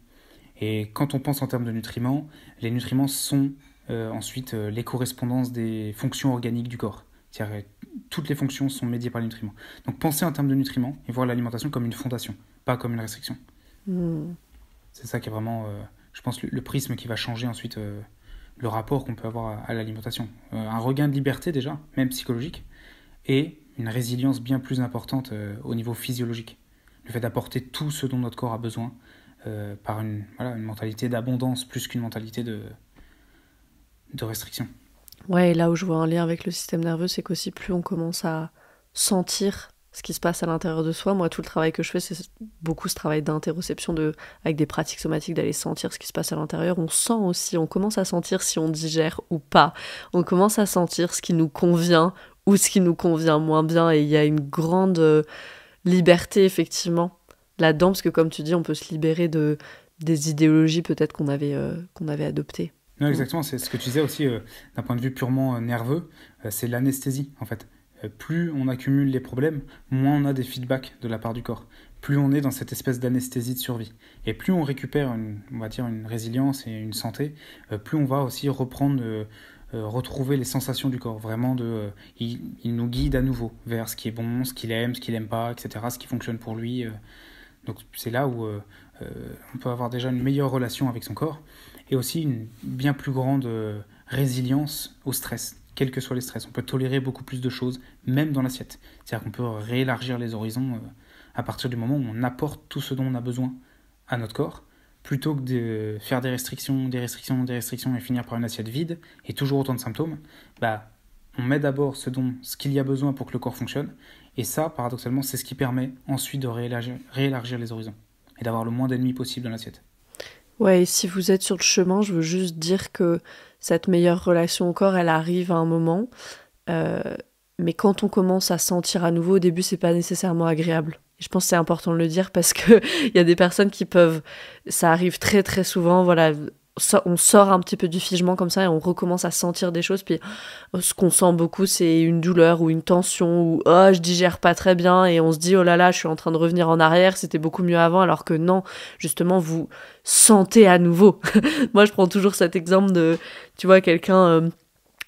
Et quand on pense en termes de nutriments, les nutriments sont ensuite les correspondances des fonctions organiques du corps. C'est-à-dire toutes les fonctions sont médiées par les nutriments. Donc penser en termes de nutriments et voir l'alimentation comme une fondation, pas comme une restriction. C'est ça qui est vraiment, je pense, le prisme qui va changer ensuite le rapport qu'on peut avoir à l'alimentation. Un regain de liberté déjà, même psychologique, et une résilience bien plus importante au niveau physiologique. Le fait d'apporter tout ce dont notre corps a besoin par une mentalité d'abondance plus qu'une mentalité de restriction. Ouais, et là où je vois un lien avec le système nerveux, c'est qu'aussi plus on commence à sentir ce qui se passe à l'intérieur de soi. Moi, tout le travail que je fais, c'est beaucoup ce travail d'interoception, avec des pratiques somatiques, d'aller sentir ce qui se passe à l'intérieur. On sent aussi, on commence à sentir si on digère ou pas. On commence à sentir ce qui nous convient ou ce qui nous convient moins bien. Et il y a une grande liberté, effectivement, là-dedans, parce que comme tu dis, on peut se libérer des idéologies peut-être qu'on avait adoptées. Non, exactement, c'est ce que tu disais aussi d'un point de vue purement nerveux, c'est l'anesthésie en fait. Plus on accumule les problèmes, moins on a des feedbacks de la part du corps. Plus on est dans cette espèce d'anesthésie de survie. Et plus on récupère on va dire une résilience et une santé, plus on va aussi retrouver les sensations du corps. Vraiment, il nous guide à nouveau vers ce qui est bon, ce qu'il aime pas, etc., ce qui fonctionne pour lui. Donc c'est là où on peut avoir déjà une meilleure relation avec son corps et aussi une bien plus grande résilience au stress. Quels que soient les stress, on peut tolérer beaucoup plus de choses, même dans l'assiette. C'est-à-dire qu'on peut réélargir les horizons à partir du moment où on apporte tout ce dont on a besoin à notre corps, plutôt que de faire des restrictions et finir par une assiette vide et toujours autant de symptômes. On met d'abord ce qu'il y a besoin pour que le corps fonctionne, et ça, paradoxalement, c'est ce qui permet ensuite de réélargir les horizons et d'avoir le moins d'ennemis possible dans l'assiette. Ouais, et si vous êtes sur le chemin, je veux juste dire que cette meilleure relation au corps, elle arrive à un moment. Mais quand on commence à sentir à nouveau, au début, c'est pas nécessairement agréable. Et je pense que c'est important de le dire parce que y a des personnes qui peuvent... Ça arrive très très souvent, voilà... On sort un petit peu du figement comme ça et on recommence à sentir des choses. Puis ce qu'on sent beaucoup, c'est une douleur ou une tension ou je digère pas très bien et on se dit oh là là, je suis en train de revenir en arrière, c'était beaucoup mieux avant. Alors que non, justement, vous sentez à nouveau. Moi, je prends toujours cet exemple de, tu vois, quelqu'un...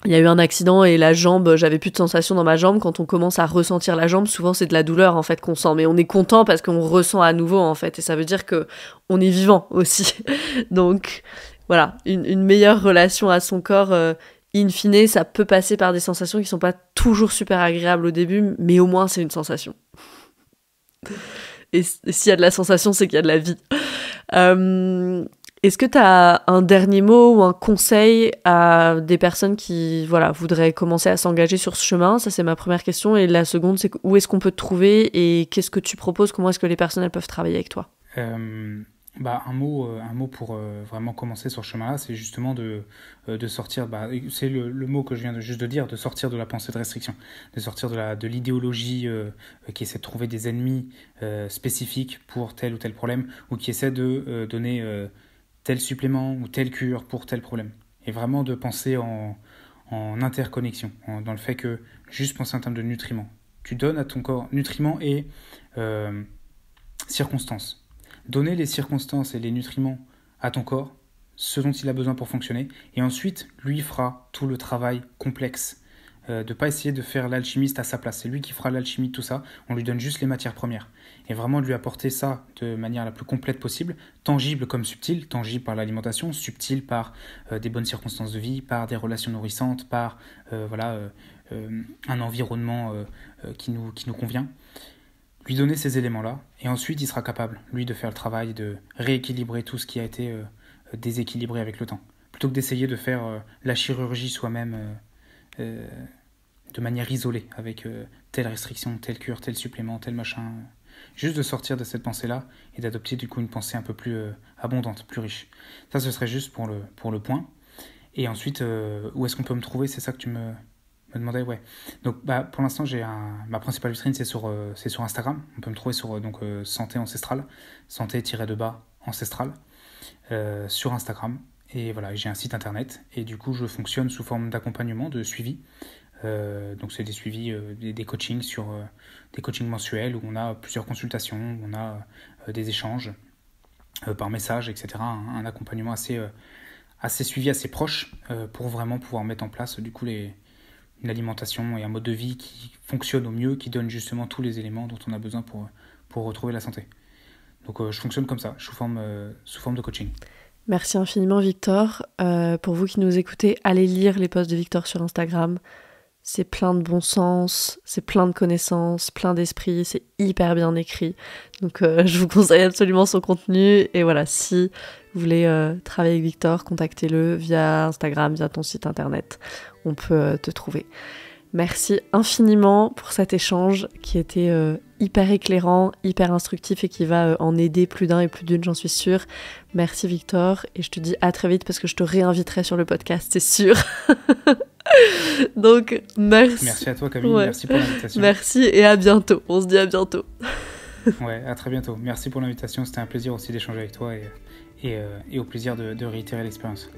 il y a eu un accident et la jambe, j'avais plus de sensation dans ma jambe. Quand on commence à ressentir la jambe, souvent c'est de la douleur en fait qu'on sent, mais on est content parce qu'on ressent à nouveau en fait, et ça veut dire que on est vivant aussi. Donc voilà, une meilleure relation à son corps, in fine, ça peut passer par des sensations qui sont pas toujours super agréables au début, mais au moins c'est une sensation. Et s'il y a de la sensation, c'est qu'il y a de la vie. Est-ce que tu as un dernier mot ou un conseil à des personnes qui voudraient commencer à s'engager sur ce chemin? Ça, c'est ma première question. Et la seconde, c'est où est-ce qu'on peut te trouver et qu'est-ce que tu proposes? Comment est-ce que les personnes elles peuvent travailler avec toi? Un mot pour vraiment commencer sur ce chemin-là, c'est justement de sortir, c'est le mot que je viens juste de dire, de sortir de la pensée de restriction, de sortir de l'idéologie qui essaie de trouver des ennemis spécifiques pour tel ou tel problème, ou qui essaie de donner tel supplément ou telle cure pour tel problème. Et vraiment de penser en interconnexion, dans le fait que juste penser en termes de nutriments. Tu donnes à ton corps nutriments et circonstances. Donner les circonstances et les nutriments à ton corps, ce dont il a besoin pour fonctionner, et ensuite, lui fera tout le travail complexe, de ne pas essayer de faire l'alchimiste à sa place. C'est lui qui fera l'alchimie de tout ça, on lui donne juste les matières premières. Et vraiment de lui apporter ça de manière la plus complète possible, tangible comme subtile, tangible par l'alimentation, subtile par des bonnes circonstances de vie, par des relations nourrissantes, par un environnement qui nous convient. Lui donner ces éléments-là, et ensuite il sera capable, lui, de faire le travail, de rééquilibrer tout ce qui a été déséquilibré avec le temps. Plutôt que d'essayer de faire la chirurgie soi-même de manière isolée, avec telle restriction, telle cure, tel supplément, tel machin. Juste de sortir de cette pensée-là et d'adopter du coup une pensée un peu plus abondante, plus riche. Ça, ce serait juste pour le point. Et ensuite, où est-ce qu'on peut me trouver? C'est ça que tu me demandais, ouais. Donc, pour l'instant, ma principale vitrine, c'est sur Instagram. On peut me trouver sur santé ancestrale, santé-ancestral, sur Instagram. Et voilà, j'ai un site internet. Et du coup, je fonctionne sous forme d'accompagnement, de suivi. Donc, c'est des suivis, des coachings des coachings mensuels où on a plusieurs consultations, où on a des échanges par message, etc. Un accompagnement assez suivi, assez proche pour vraiment pouvoir mettre en place du coup une alimentation et un mode de vie qui fonctionne au mieux, qui donne justement tous les éléments dont on a besoin pour retrouver la santé. Donc je fonctionne comme ça, sous forme de coaching. Merci infiniment Victor. Pour vous qui nous écoutez, allez lire les posts de Victor sur Instagram. C'est plein de bon sens, c'est plein de connaissances, plein d'esprit, c'est hyper bien écrit. Donc je vous conseille absolument son contenu. Et voilà, si vous voulez travailler avec Victor, contactez-le via Instagram, via ton site internet. On peut te trouver. Merci infiniment pour cet échange qui était hyper éclairant, hyper instructif et qui va en aider plus d'un et plus d'une, j'en suis sûre. Merci Victor et je te dis à très vite parce que je te réinviterai sur le podcast, c'est sûr. Donc merci. Merci à toi Camille, merci pour l'invitation. Merci et à bientôt, on se dit à bientôt. Ouais, à très bientôt. Merci pour l'invitation, c'était un plaisir aussi d'échanger avec toi et au plaisir de réitérer l'expérience.